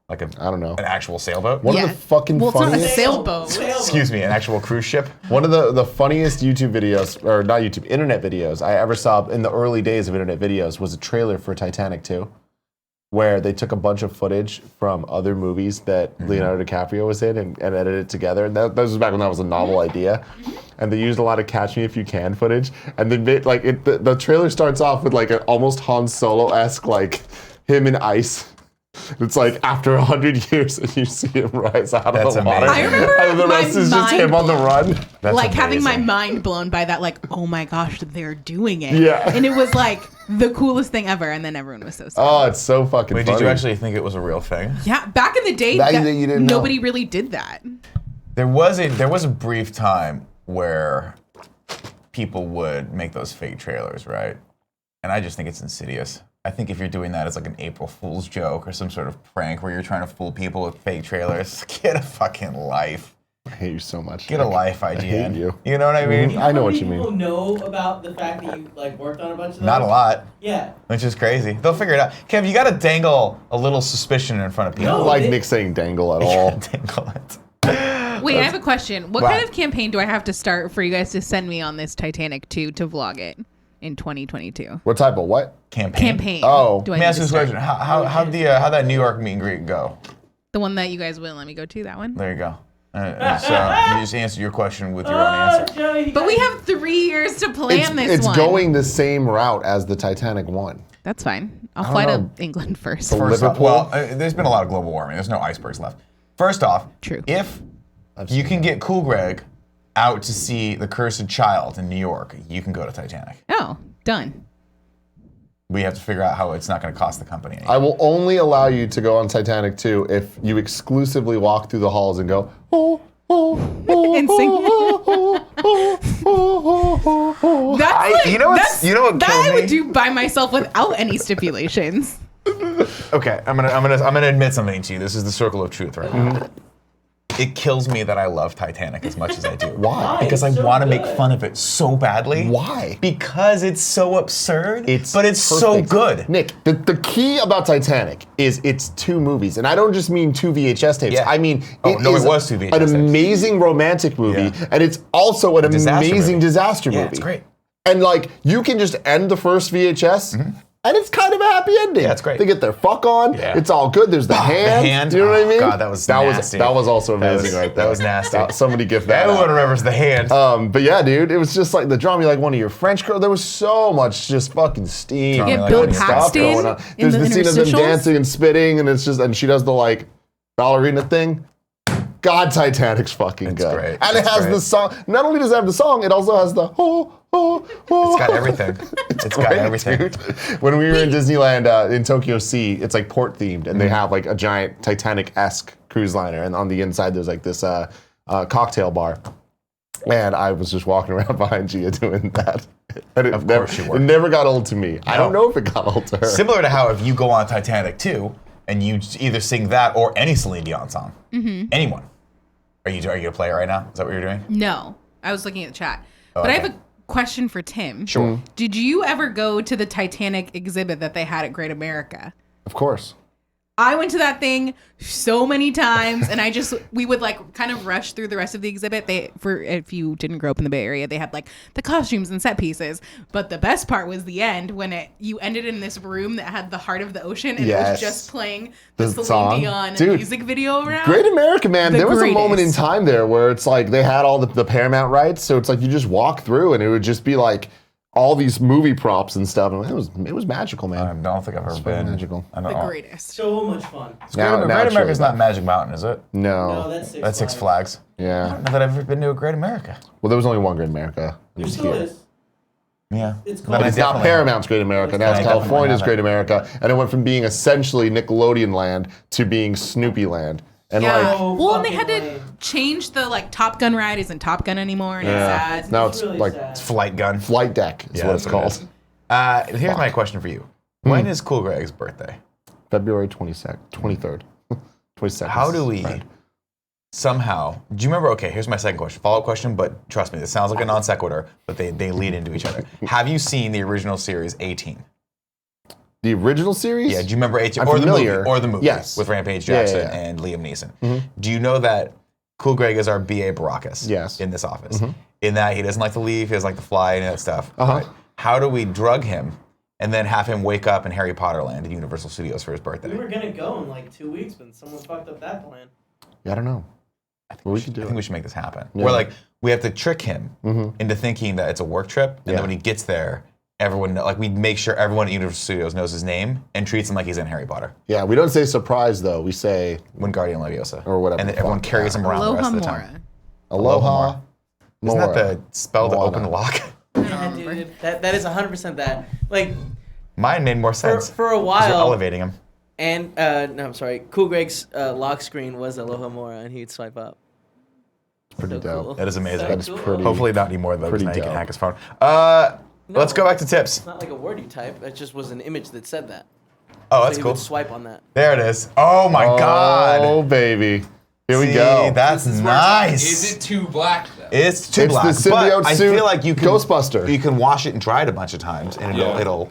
Like I don't know. an actual sailboat? One Yeah. of the fucking Well, it's not a funniest... sailboat. Excuse me, an actual cruise ship? One of the funniest YouTube videos, or not YouTube, internet videos I ever saw in the early days of internet videos was a trailer for Titanic 2, where they took a bunch of footage from other movies that Leonardo DiCaprio was in and edited it together. And that was back when that was a novel idea. And they used a lot of Catch Me If You Can footage. And then the trailer starts off with like an almost Han Solo-esque, like him in ice. It's like after 100 years and you see him rise out That's of the water. amazing. I remember and the my rest is just mind him on the run. That's like having my amazing. mind blown by that, like, oh my gosh, they're doing it. Yeah. And it was like the coolest thing ever. And then everyone was so sad. Oh, it's so fucking Wait, funny. did you actually think it was a real thing? Yeah, back in the day, Back in the day, you didn't know. nobody really did that. There was a brief time where people would make those fake trailers, right? And I just think it's insidious. I think if you're doing that as like an April Fool's joke or some sort of prank where you're trying to fool people with fake trailers, get a fucking life. I hate you so much. Get a life, IGN. I hate you. You know what I mean? I know what you How many mean. people know about the fact that you like worked on a bunch of those? Not a lot. Yeah. Which is crazy. They'll figure it out. Kev, you got to dangle a little suspicion in front of people. I don't like Nick saying dangle at all. Dangle it. Wait, I have a question. What Wow. kind of campaign do I have to start for you guys to send me on this Titanic 2 to vlog it in 2022? What type of what? Campaign. Oh. Do I Let me need ask to you this start? question. How'd that New York meet and greet go? The one that you guys wouldn't let me go to, that one? There you go. So you just answered your question with your own answer. But we have 3 years to plan this It's one. going the same route as the Titanic one. That's fine. I'll don't fly know. to England first. So- First off, Liverpool? well, there's been a lot of global warming. There's no icebergs left. First off, True. if you can get Cool Greg out to see The Cursed Child in New York, you can go to Titanic. Oh, done. We have to figure out how it's not going to cost the company anything. I will only allow you to go on Titanic 2 if you exclusively walk through the halls and go, oh, oh, oh, And sing. oh, oh, oh, oh, oh. That's like, you know what's- that's, you know what that killed I would me? do by myself without any stipulations. Okay, I'm gonna admit something to you. This is the circle of truth right now. It kills me that I love Titanic as much as I do. Why? Because I It's so want to good. make fun of it so badly. Why? Because it's so absurd. But it's so perfect. good. Nick, the key about Titanic is it's 2 movies. And I don't just mean 2 VHS tapes. Yeah. I mean, Oh, no, is it was 2 VHS an tapes. amazing romantic movie. Yeah. And it's also an Disaster amazing movie. disaster movie. Yeah, it's great. And like, you can just end the first VHS. And it's kind of a happy ending. Yeah, it's great. They get their fuck on. Yeah. It's all good. There's the hand. hand. You know what I Oh, mean? God, that was nasty. That was also That amazing was- right there. that was nasty. Somebody gift that. Everyone out. remembers the hand. But yeah, dude, it was just like the drama, like one of your French girls. There was so much just fucking steam. Yeah, and Bill stuff Paxton going on. in There's the the scene of them interstitials? dancing and spitting, and it's just, and she does the like ballerina thing. God, Titanic's fucking It's good. great. And it It's has great. the song. Not only does it have the song, it also has the It's got everything. It's got great, everything. dude. When we were in Disneyland in Tokyo Sea, it's like port themed, and they have like a giant Titanic-esque cruise liner, and on the inside there's like this cocktail bar. And I was just walking around behind Gia doing that. And Of course you were. It never got old to me. I don't know if it got old to her. Similar to how if you go on Titanic 2 and you either sing that or any Celine Dion song, anyone. Are you gonna play it right now? Is that what you're doing? No, I was looking at the chat. But I have okay. a question for Tim. Sure. Did you ever go to the Titanic exhibit that they had at Great America? Of course. I went to that thing so many times, and we would like kind of rush through the rest of the exhibit. If you didn't grow up in the Bay Area, they had like the costumes and set pieces. But the best part was the end when you ended in this room that had the heart of the ocean, and it Yes. was just playing the The Celine song. Dion Dude, music video around. Great America, man. The There was a moment in greatest. time there where it's like they had all the Paramount rights, so it's like you just walk through and it would just be like all these movie props and stuff. And it was magical, I man. don't think I've ever fucking been. magical. I don't The know. greatest. So much fun. Now Great it's America's really not Magic Mountain, is it? No. No, that's Six That's Six Flags. Flags. I Yeah. don't know that I've ever been to a Great America. Well, there was only one Great America. It There was still here. is. Yeah. It's Then called- I It's not definitely- Paramount's Great America. Now I it's definitely California's haven't. Great America. And it went from being essentially Nickelodeon land to being Snoopy land. And Yeah. like, So Well, and they fucking had to lame. change the like Top Gun ride isn't Top Gun anymore, and Yeah. it's sad. now it's really like sad. Flight gun. Flight Deck is Yeah, what that's it's what it called. is. Here's my question for you. When is Cool Greg's birthday? February 23rd. 22nd. How do we somehow, do you remember, okay, here's my second question, follow-up question, but trust me, this sounds like a non sequitur, but they lead into each other. Have you seen the original series 18? The original series? Yeah, do you remember 18? I'm Or familiar. the movie Yes. with Rampage Yeah, yeah, Jackson yeah. and Liam Neeson. Do you know that Cool Greg is our B.A. Baracus Yes. in this office? In that he doesn't like to leave, he doesn't like to fly, and that stuff. Uh-huh. Right? How do we drug him and then have him wake up in Harry Potter Land at Universal Studios for his birthday? We were gonna go in like 2 weeks, but someone fucked up that plan. Yeah, I don't know. Well, we could do I it. think we should make this happen. Yeah. Where like we have to trick him into thinking that it's a work trip, and Yeah. then when he gets there, we make sure everyone at Universal Studios knows his name and treats him like he's in Harry Potter. Yeah, we don't say surprise though. We say Wingardium Leviosa, Or whatever and the then everyone fuck, carries yeah. him around the Aloha rest of the Mora. time. aloha. Isn't that Mora. the spell to Moana. open the lock? Yeah, dude, that is 100% that. Like Mine made more sense. for a 'cause while, you're elevating him. and no, I'm sorry. Cool Greg's lock screen was Aloha Mora, and he'd swipe up. Pretty So dope. cool. That is amazing. So That is cool. pretty- Hopefully not anymore though, because Pretty now you can dope. hack his phone. Let's go back to tips. It's not like a word you type. It just was an image that said that. Oh, So that's you cool. would swipe on that. There it is. Oh my Oh, god. baby. Here we go. That's nice. Is it too black though? It's too black. It's the symbiote but suit I feel like you can Ghostbuster. You can wash it and dry it a bunch of times, and it'll.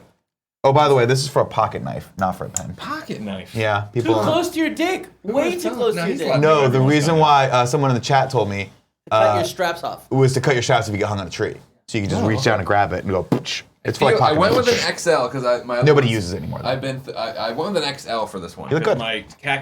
Oh, by the way, this is for a pocket knife, not for a pen. Pocket knife. Yeah, Too people. close to your dick. Way too close to your dick. No, the reason why someone in the chat told me Cut your straps off. was to cut your straps if you get hung on a tree, so you can just reach down and grab it and go. Pooch. It's for like pocket I went with knives. an XL because my other Nobody ones- uses it anymore. Though. I went with an XL for this one. You look good.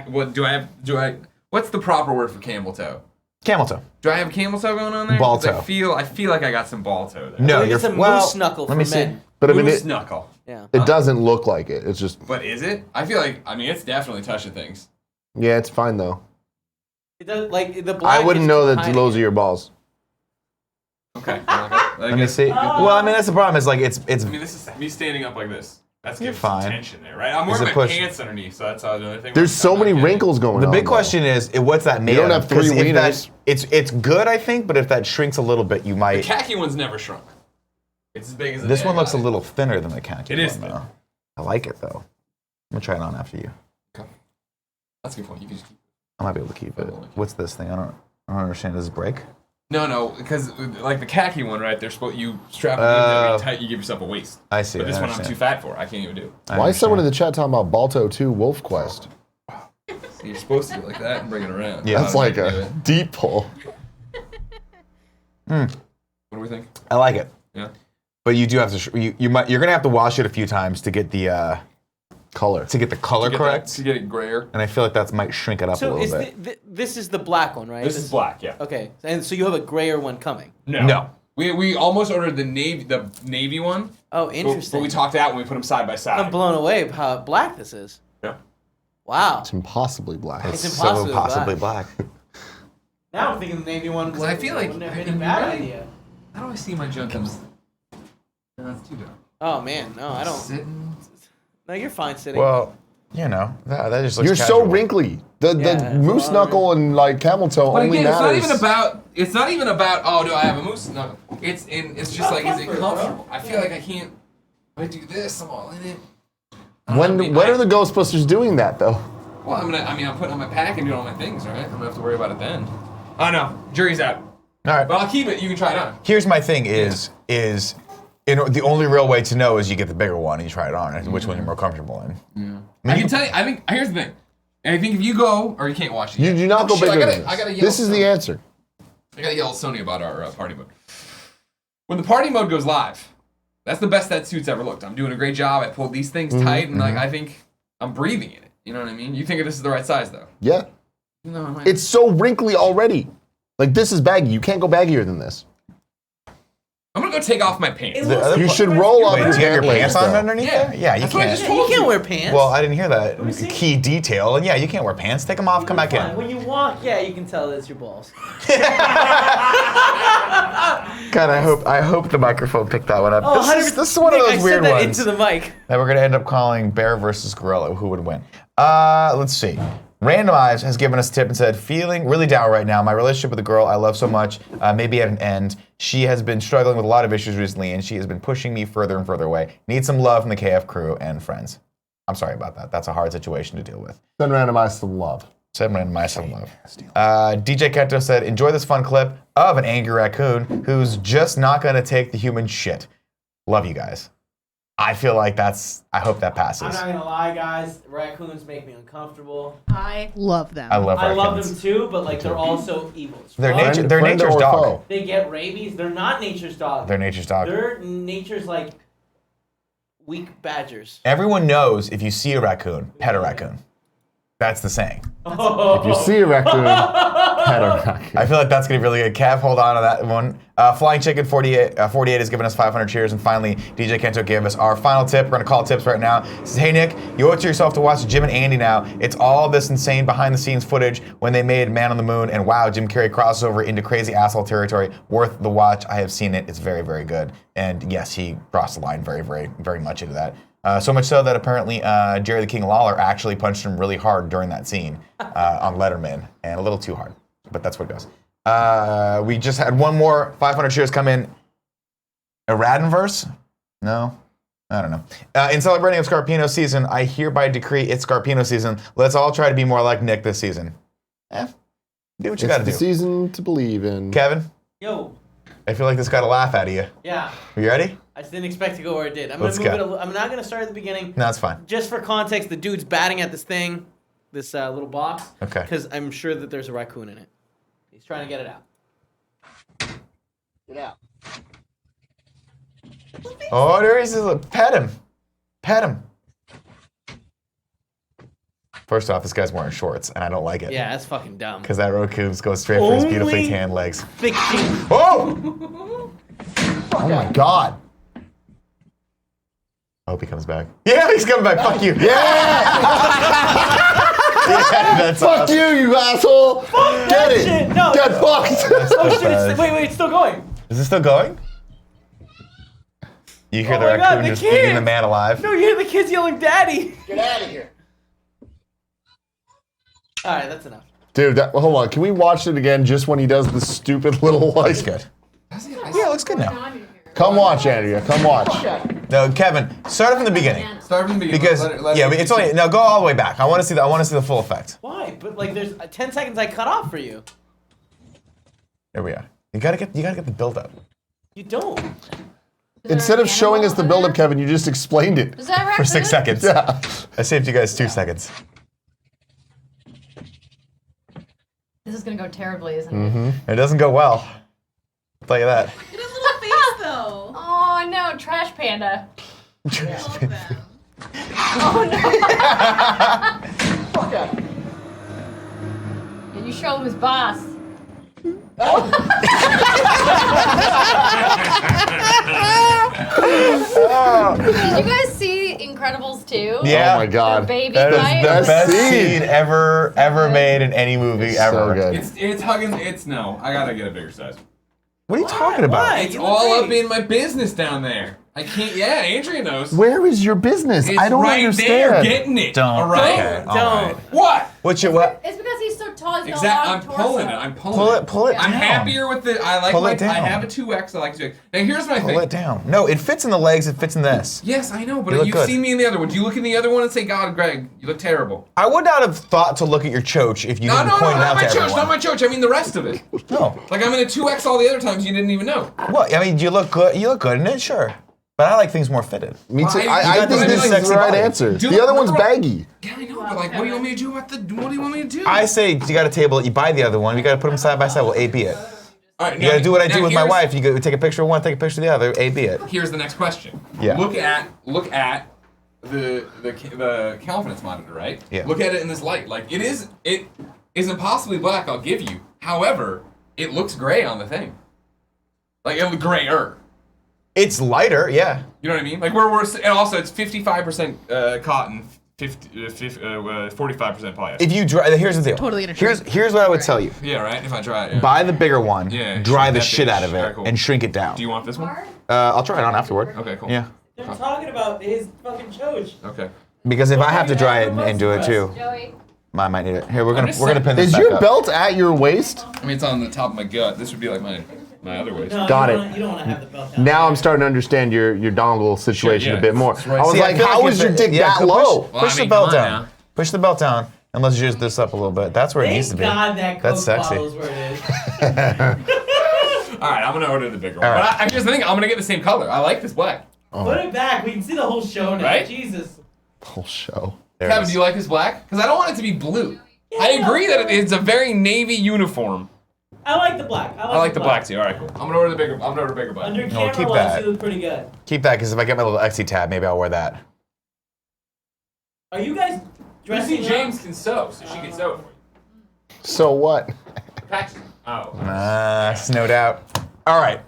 What do I have? What's the proper word for camel toe? Camel toe. Do I have camel toe going on there? Ball 'Cause toe. I feel like I got some ball toe there. No, It's a moose knuckle for let me see. men. But I mean, Moose it knuckle. Yeah. doesn't look like it. It's just, But is it? I feel like it's definitely touching things. yeah, it's fine though. It does like the black. I wouldn't is know that behind those it. are your balls. Okay. Let me see. Well, I mean that's the problem. Is like it's. I mean, this is me standing up like this. That's You're giving some fine. tension there, right? I'm Is wearing it my push? pants underneath, so that's how the other thing. There's so many wrinkles going The on. big though. question is, what's that made don't of? have three 'Cause if that- wieners. It's good, I think, but if that shrinks a little bit, you The might. khaki one's never shrunk. It's as big as This one looks a it. little thinner than the khaki It one, is thin. though. I like it though. I'm gonna try it on after you. That's a good point. You can just keep. I might be able to keep it. What's this thing? I don't understand. Does it break? No, because like the khaki one, right? They're supposed you strap it in really tight. You give yourself a waist. I see. But this I one I'm understand. too fat for. I can't even do. Why is someone in the chat talking about Balto 2 Wolf Quest? So you're supposed to do it like that and bring it around. Yeah. That's like a deep pull. What do we think? I like it, Yeah. but you do have to. You're gonna have to wash it a few times to get the Color. color correct. To get it grayer. And I feel like that might shrink it up a So little is bit. this is the black one, right? This is black, yeah. Okay, and so you have a grayer one coming. No. We almost ordered the navy one. Oh, But interesting. we talked out when we put them side by side. I'm blown away by how black this is. Yeah. Wow. It's impossibly black. It's So impossibly impossibly black. Now I'm thinking the navy one. I feel like- wouldn't have I been a mean, bad right? idea. How do I see my junk? No, that's too dark. Oh man, no, I don't. Sitting. No, you're fine sitting. Well, that just looks You're casual. so wrinkly. The Yeah, moose it's knuckle and like camel toe But only again, matters. it's not even about. Oh, do I have a moose? No, it's just like, is it comfortable? I feel like I can't. If I do this, I'm all in it. When are the Ghostbusters doing that though? Well, I'm putting on my pack and doing all my things, right? I'm gonna have to worry about it then. Oh no, jury's out. All right. But I'll keep it. You can try it on. Here's my thing: the only real way to know is you get the bigger one and you try it on, and which one you're more comfortable in. I can tell you. I think here's the thing. I think if you go, or you can't watch it. You yet. do not go Shit, bigger I than this. gotta yell This is the Sony. answer. I gotta yell at Sony about our party mode. When the party mode goes live, that's the best that suit's ever looked. I'm doing a great job. I pulled these things tight, and like I think I'm breathing in it. You know what I mean? You think this is the right size though? Yeah. No, I'm It's so wrinkly already. Like this is baggy. You can't go baggier than this. gonna go take off my pants. The other You part- should roll up Wait, your do you have your pant pants legs, on though. underneath Yeah. there? Yeah, you That's what I can't. just Yeah, you can't wear pants. Well, I didn't hear that key detail, and yeah, you can't wear pants. Take them off, come back Fine. in. When you walk, yeah, you can tell it's your balls. God, I hope the microphone picked that one up. Oh, This is one of Nick, those I weird said that ones into the mic. that we're gonna end up calling Bear versus Gorilla. Who would win? Let's see. Randomize has given us a tip and said, feeling really down right now. My relationship with the girl I love so much may be at an end. She has been struggling with a lot of issues recently, and she has been pushing me further and further away. Need some love from the KF crew and friends. I'm sorry about that. That's a hard situation to deal with. Then randomize some love. Said randomize some love. DJ Kento said, enjoy this fun clip of an angry raccoon who's just not going to take the human shit. Love you guys. I feel like I hope that passes. I'm not gonna lie, guys. Raccoons make me uncomfortable. I love them. I love I raccoons. love them too, but like they're also evil. as They're fuck. nature- they're Friend nature's or dog. foe? They get rabies. They're not nature's dog. They're nature's dog. They're nature's like weak badgers. Everyone knows if you see a raccoon, pet a raccoon. That's the saying. If you see a raccoon, pet a raccoon. I feel like that's going to be really good. Cav, hold on to that one. Flying Chicken 48 has given us 500 cheers. And finally, DJ Kento gave us our final tip. We're going to call tips right now. He says, hey, Nick, you owe it to yourself to watch Jim and Andy now. It's all this insane behind-the-scenes footage when they made Man on the Moon. And wow, Jim Carrey crossover into crazy asshole territory. Worth the watch. I have seen it. It's very, very good. And yes, he crossed the line very, very, very much into that. So much so that apparently Jerry the King Lawler actually punched him really hard during that scene on Letterman, and a little too hard, but that's what it goes. We just had one more 500 cheers come in. Aladdin verse? No? I don't know. In celebrating of Scarpino season, I hereby decree it's Scarpino season. Let's all try to be more like Nick this season. Do what you It's gotta the do. season to believe in. Kevin, Yo, I feel like this got a laugh out of you. yeah. Are you ready? I just didn't expect to go where it did. I'm Let's gonna move go. it. I'm not gonna start at the beginning. No, it's fine. Just for context, the dude's batting at this thing, this little box. Okay. Because I'm sure that there's a raccoon in it. He's trying to get it out. Get out. Oh, there he is. Pet him. Pet him. First off, this guy's wearing shorts, and I don't like it. Yeah, that's fucking dumb. Because that raccoon goes straight for his beautifully Only- tanned legs. Fiction. Oh! Oh my God. I hope he comes back. Yeah, he's coming back. Fuck you. Yeah! Yeah, that's Fuck awesome. you asshole! Get it! shit. No. Get fucked! Oh shit! Wait, it's still going. Is it still going? You hear Oh the my God, raccoon the just eating the kids. man alive. No, you hear the kids yelling, "Daddy!" Get out of here. All right, that's enough. Dude, hold on. Can we watch it again just when he does the stupid little like? That's good. Yeah, it looks good now. Come watch, Andrea. Come watch. No, Kevin, start it from the beginning. Start from the beginning. Because it's only no. Go all the way back. I want to see the full effect. Why? But like, there's 10 seconds I cut off for you. Here we are. You gotta get the build up. You don't. Instead of showing us the build-up, Kevin, you just explained it. Is that raccoon? For 6 seconds. Yeah. I saved you guys 2 seconds. This is gonna go terribly, isn't it? It doesn't go well. I'll tell you that. Get his little face though. Oh no, trash panda. Love them. Oh no. And you show him his boss. Did you guys see Incredibles 2? Yeah. Oh my God. The baby That is fight? the best Best scene scene. ever made in any movie ever. So good. It's hugging. It's no. I gotta get a bigger size. What are you talking about? Why? It's You look all great. up in my business down there. I can't. Yeah, Andrea knows. Where is your business? It's I don't right understand. there, getting it. Don't. All right. Okay, all Don't. right. What? What's your what? It's because he's so tall. He's got a Exactly. long I'm torso. pulling it. I'm pulling Pull it. Pull it. I'm down. happier with it. I like Pull my. it down. I have a 2X. I like 2X. Now here's my Pull thing. it down. No, it fits in the legs. It fits in this. Yes, I know, You but look you've good. seen me in the other one. Do you look in the other one and say, "God, Greg, you look terrible"? I would not have thought to look at your choach if you No, didn't no, no, point it not out my to choach, everyone. not my choach. I mean the rest of it. No. Like I'm in a 2X all the other times you didn't even know. Well, I mean, you look good. You look good in it, sure. But I like things more fitted. Me too. Why? You I got think this this is sexy the right body. answer. Do The you- other one's look at- baggy. Yeah, I know, but like, what do you want me to do about the? What do you want me to do? I say you got a table. You buy the other one. You got to put them side by side. We'll A/B it. All right, You got to do what I do with my here's- wife. You go take a picture of one, take a picture of the other. A/B it. Here's the next question. Yeah. Look at the confidence monitor, right? Yeah. Look at it in this light. Like it isn't possibly black. I'll give you. However, it looks gray on the thing. Like it looks grayer. It's lighter, yeah. You know what I mean? Like we're and also it's 55% cotton, 45% polyester. If you dry, here's the deal. Totally interchangeable. Here's what I would tell you. Yeah, right. If I dry it. Yeah. Buy the bigger one. Yeah, Dry shrink the that shit bitch. out of it Alright, cool. and shrink it down. Do you want this one? I'll try it on afterward. Okay, cool. Yeah. I'm talking about his fucking choach. Okay. Because if I have to dry it and do it too, Joey. I might need it. Here, we're gonna just pin this Is back your up. belt at your waist? I mean, it's on the top of my gut. This would be like my other waist. No, Got you it. don't wanna- You don't want to have the belt down. Now I'm starting to understand your dongle situation yeah, a bit more. it's right. I was See, I like, feel how like is if your it- dick yeah, that push- low? Well, Push I the mean, belt come on down. now. Push the belt down, and let's use this up a little bit. That's where it needs to Thank be. God that Coke That's sexy. bottle is where it is. All right, I'm gonna order the bigger one. All right. But here's the thing: I'm gonna get the same color. I like this black. Put it back. We can see the whole show now. Right? Jesus. Whole show. There it Kevin, is. do you like this black? Because I don't want it to be blue. I agree that it's a very navy uniform. I like the black. I like the black too. All right, cool. I'm gonna order the bigger. I'm gonna order a bigger black. Under No, camera keep lens, that. you look pretty good. Keep that, because if I get my little Etsy tab, maybe I'll wear that. Are you guys dressing Dressing up? James can sew, so she can sew it for you. So what? Paxton. Oh. No doubt. All right.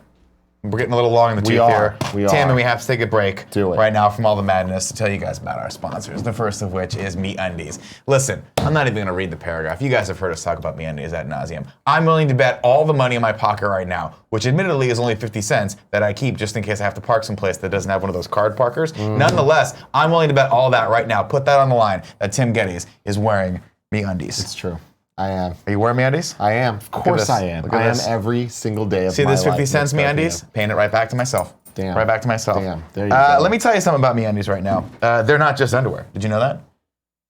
We're getting a little long in the We tooth are. here. We Tam, are. and we have to take a break Do it. right now from all the madness to tell you guys about our sponsors. The first of which is MeUndies. Listen, I'm not even going to read the paragraph. You guys have heard us talk about MeUndies ad nauseum. I'm willing to bet all the money in my pocket right now, which admittedly is only 50 cents that I keep just in case I have to park someplace that doesn't have one of those card parkers. Nonetheless, I'm willing to bet all that right now. Put that on the line that Tim Gettys is wearing MeUndies. It's true. I am. Are you wearing MeUndies? I am. Of course this. I am. Look at I am this. every single day of See my this 50 life. cents Nick MeUndies? Scarpino. Paying it right back to myself. Damn. Right back to myself. Damn. There you go. Let me tell you something about MeUndies right now. They're not just underwear. Did you know that?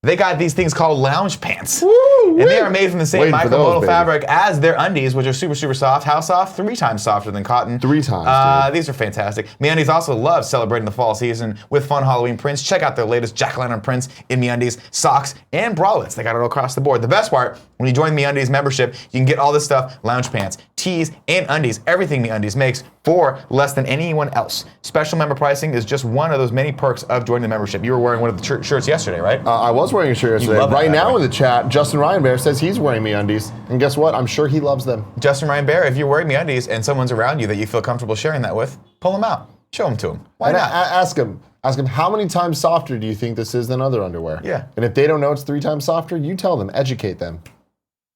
They got these things called lounge pants. Woo! And they are made from the same micromodal fabric as their undies, which are super, super soft. How soft? 3 times softer than cotton. 3 times, dude. These are fantastic. MeUndies also loves celebrating the fall season with fun Halloween prints. Check out their latest jack-o'-lantern prints in MeUndies, socks, and bralettes. They got it all across the board. The best part, when you join MeUndies membership, you can get all this stuff, lounge pants, tees, and undies, everything MeUndies makes for less than anyone else. Special member pricing is just one of those many perks of joining the membership. You were wearing one of the shirts yesterday, right? I was wearing a shirt yesterday. Right now in the chat, Justin Ryan Bear says he's wearing MeUndies. And guess what? I'm sure he loves them. Justin Ryan Bear, if you're wearing MeUndies and someone's around you that you feel comfortable sharing that with, pull them out. Show them to them. Why not? Ask him, how many times softer do you think this is than other underwear? Yeah. And if they don't know it's 3 times softer, you tell them, educate them.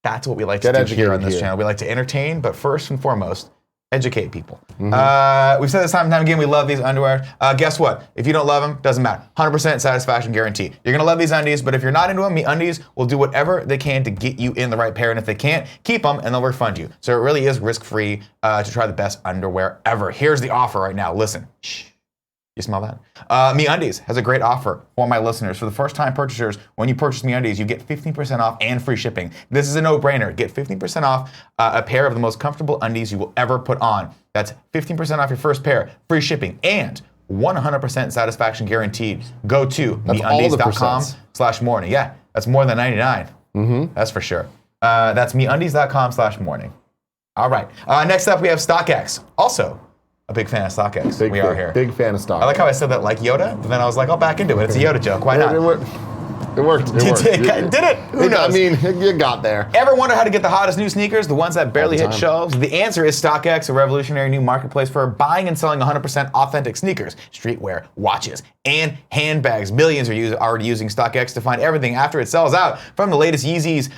That's what we like to do here on this channel. We like to entertain, but first and foremost, educate people. We've said this time and time again, we love these underwear. Guess what? If you don't love them, doesn't matter. 100% satisfaction guarantee. You're gonna love these undies, but if you're not into them, MeUndies will do whatever they can to get you in the right pair, and if they can't, keep them and they'll refund you. So it really is risk-free to try the best underwear ever. Here's the offer right now. Listen. Shh. You smell that? MeUndies has a great offer for my listeners. For the first-time purchasers, when you purchase MeUndies, you get 15% off and free shipping. This is a no-brainer. Get 15% off a pair of the most comfortable undies you will ever put on. That's 15% off your first pair, free shipping, and 100% satisfaction guaranteed. Go to MeUndies.com/morning. Yeah, that's more than 99. That's for sure. That's MeUndies.com/morning. All right. Next up, we have StockX. Also, a big fan of StockX. We are here. Big fan of StockX. I like how I said that like Yoda, but then I was like, I'll back into it. It's a Yoda joke. Why not? It worked. Did it? Who knows? I mean, you got there. Ever wonder how to get the hottest new sneakers, the ones that barely hit shelves? The answer is StockX, a revolutionary new marketplace for buying and selling 100% authentic sneakers, streetwear, watches, and handbags. Millions are already using StockX to find everything after it sells out, from the latest Yeezys,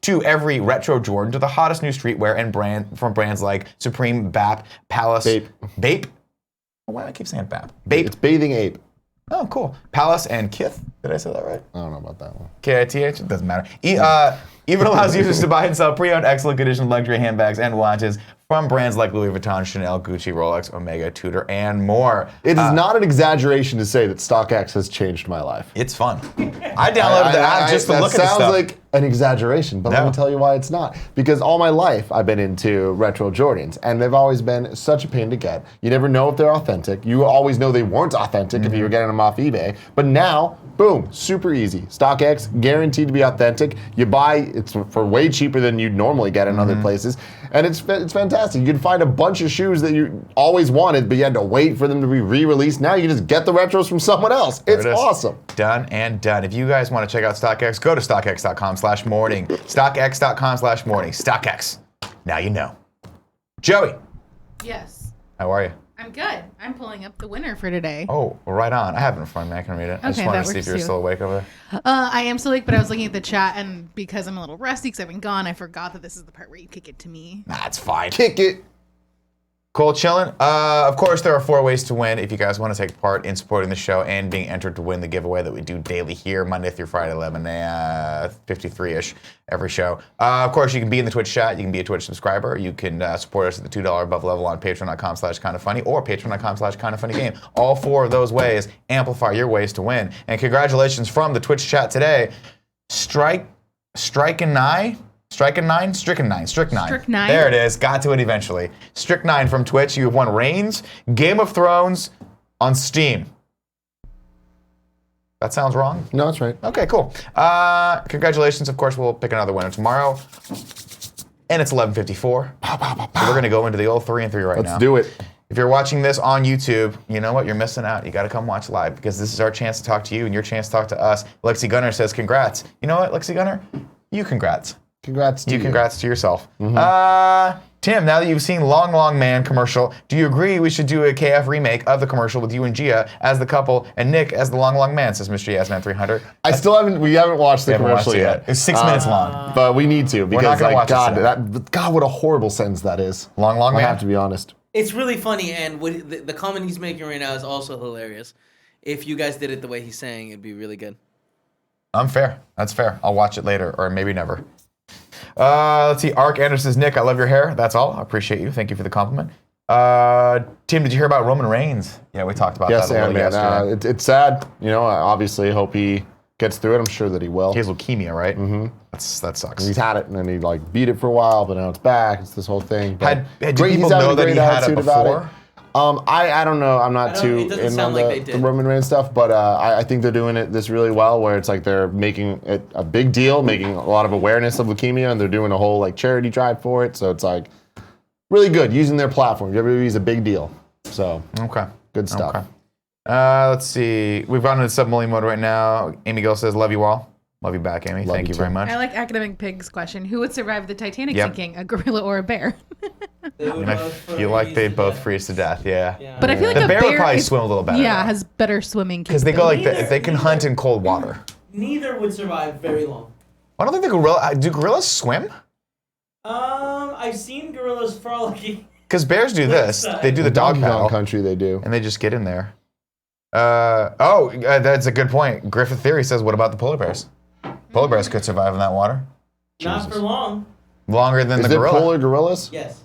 to every retro Jordan, to the hottest new streetwear and from brands like Supreme, BAP, Palace, Bape. Why do I keep saying BAP? Bape. It's Bathing Ape. Oh, cool. Palace and Kith. Did I say that right? I don't know about that one. K-I-T-H? It doesn't matter. Even allows users to buy and sell pre-owned, excellent condition luxury handbags and watches from brands like Louis Vuitton, Chanel, Gucci, Rolex, Omega, Tudor, and more. It is not an exaggeration to say that StockX has changed my life. It's fun. I downloaded the app just to look at the stuff. That sounds like an exaggeration, but let me tell you why it's not. Because all my life, I've been into retro Jordans, and they've always been such a pain to get. You never know if they're authentic. You always know they weren't authentic if you were getting them off eBay. But now, boom, super easy. StockX, guaranteed to be authentic. You buy, it's for way cheaper than you'd normally get in other places. And it's fantastic. You can find a bunch of shoes that you always wanted, but you had to wait for them to be re-released. Now you can just get the retros from someone else. It's awesome. Done and done. If you guys want to check out StockX, go to StockX.com/morning. StockX.com/morning. StockX. Now you know. Joey. Yes. How are you? I'm good. I'm pulling up the winner for today. Oh, well, right on. I have it in front of me. I can read it. I just wanted to see if you're still awake over there. I am still awake, but I was looking at the chat, and because I'm a little rusty because I've been gone, I forgot that this is the part where you kick it to me. Nah, it's fine. Kick it. Cool, chillin'. Of course, there are 4 ways to win if you guys want to take part in supporting the show and being entered to win the giveaway that we do daily here, Monday through Friday, 53-ish, every show. Of course, you can be in the Twitch chat. You can be a Twitch subscriber. You can support us at the $2 above level on patreon.com/kindafunny or patreon.com/kindafunnygame. All 4 of those ways amplify your ways to win. And congratulations from the Twitch chat today. Stricken9. There it is. Got to it eventually. Strick9 from Twitch. You have won Reigns, Game of Thrones on Steam. That sounds wrong? No, that's right. Okay, cool. Congratulations. Of course, we'll pick another winner tomorrow. And it's 11:54. So we're going to go into the old 3 and 3 right now. Let's do it. If you're watching this on YouTube, you know what? You're missing out. You got to come watch live because this is our chance to talk to you and your chance to talk to us. Lexi Gunner says congrats. You know what, Lexi Gunner? You congrats. Congrats to you. Congrats to yourself. Tim, now that you've seen Long Long Man commercial, do you agree we should do a KF remake of the commercial with you and Gia as the couple and Nick as the Long Long Man, says Mr. Yasman300. We haven't watched the commercial yet. It's 6 minutes long. But we need to because not gonna watch God, what a horrible sentence that is. Long Long Man? I have to be honest. It's really funny, and what the comment he's making right now is also hilarious. If you guys did it the way he's saying, it'd be really good. I'm fair. That's fair. I'll watch it later, or maybe never. Let's see. Ark Anderson says, Nick, I love your hair. That's all. I appreciate you. Thank you for the compliment. Tim, did you hear about Roman Reigns? Yeah, we talked about that a little yesterday. It's sad. You know, I obviously hope he gets through it. I'm sure that he will. He has leukemia, right? Mm-hmm. That sucks. He's had it, and then he like beat it for a while, but now it's back. It's this whole thing. Do people know that he had it before? I don't know. I'm not too in on the Roman Reigns stuff, but I think they're doing this really well, where it's like they're making it a big deal, making a lot of awareness of leukemia, and they're doing a whole like charity drive for it. So it's like really good using their platform. WWE's a big deal. So good stuff. Okay. Let's see. We've gone into sub-mully mode right now. Amy Gill says, "Love you all." Love you back, Amy. Thank you very much. I like Academic Pig's question. Who would survive the Titanic sinking, a gorilla or a bear? I feel like they both freeze to death, yeah. But I feel like the bear would probably swim a little better. Yeah, has better swimming because they go like they can hunt in cold water. Neither would survive very long. I don't think the gorilla. Do gorillas swim? I've seen gorillas frolicking. Because bears do this. They do the dog paddle. Country, they do. And they just get in there. That's a good point. Griffith Theory says, what about the polar bears? Polar bears could survive in that water. Not for long. Longer than the gorilla. Is there polar gorillas? Yes.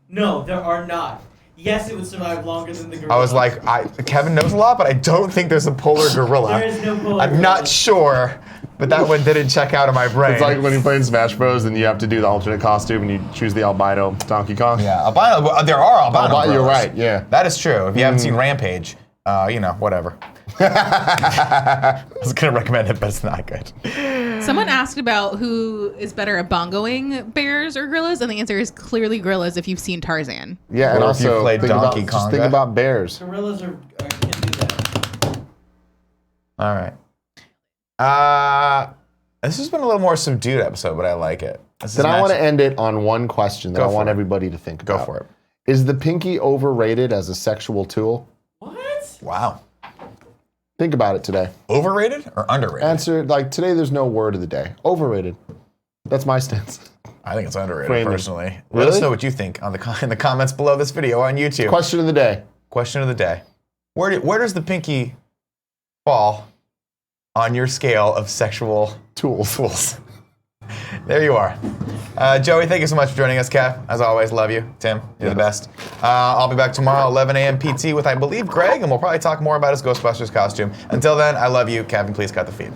No, there are not. Yes, it would survive longer than the gorilla. I was like, Kevin knows a lot, but I don't think there's a polar gorilla. There is no polar I'm not sure, but that one didn't check out of my brain. It's like when you play in Smash Bros. And you have to do the alternate costume and you choose the albino Donkey Kong. Yeah, albino. There are albino. You're right. Yeah, that is true. If you haven't seen Rampage, whatever. I was gonna recommend it, but it's not good. Someone asked about who is better at bongoing, bears or gorillas, and the answer is clearly gorillas if you've seen Tarzan. Yeah, and also if you played Donkey Kong. Just think about bears. Gorillas can do that. All right. This has been a little more subdued episode, but I like it. Then I want to end it on one question that I want everybody to think about. Go for it. Is the pinky overrated as a sexual tool? What? Wow. Think about it today. Overrated or underrated? Answer, like today there's no word of the day. Overrated. That's my stance. I think it's underrated, personally. Really? Let us know what you think in the comments below this video on YouTube. Question of the day. Question of the day. Where does the pinky fall on your scale of sexual tools? There you are. Joey, thank you so much for joining us. Kev, as always, love you. Tim, you're the best. I'll be back tomorrow, 11 a.m. PT with, I believe, Greg, and we'll probably talk more about his Ghostbusters costume. Until then, I love you. Kevin, please cut the feed.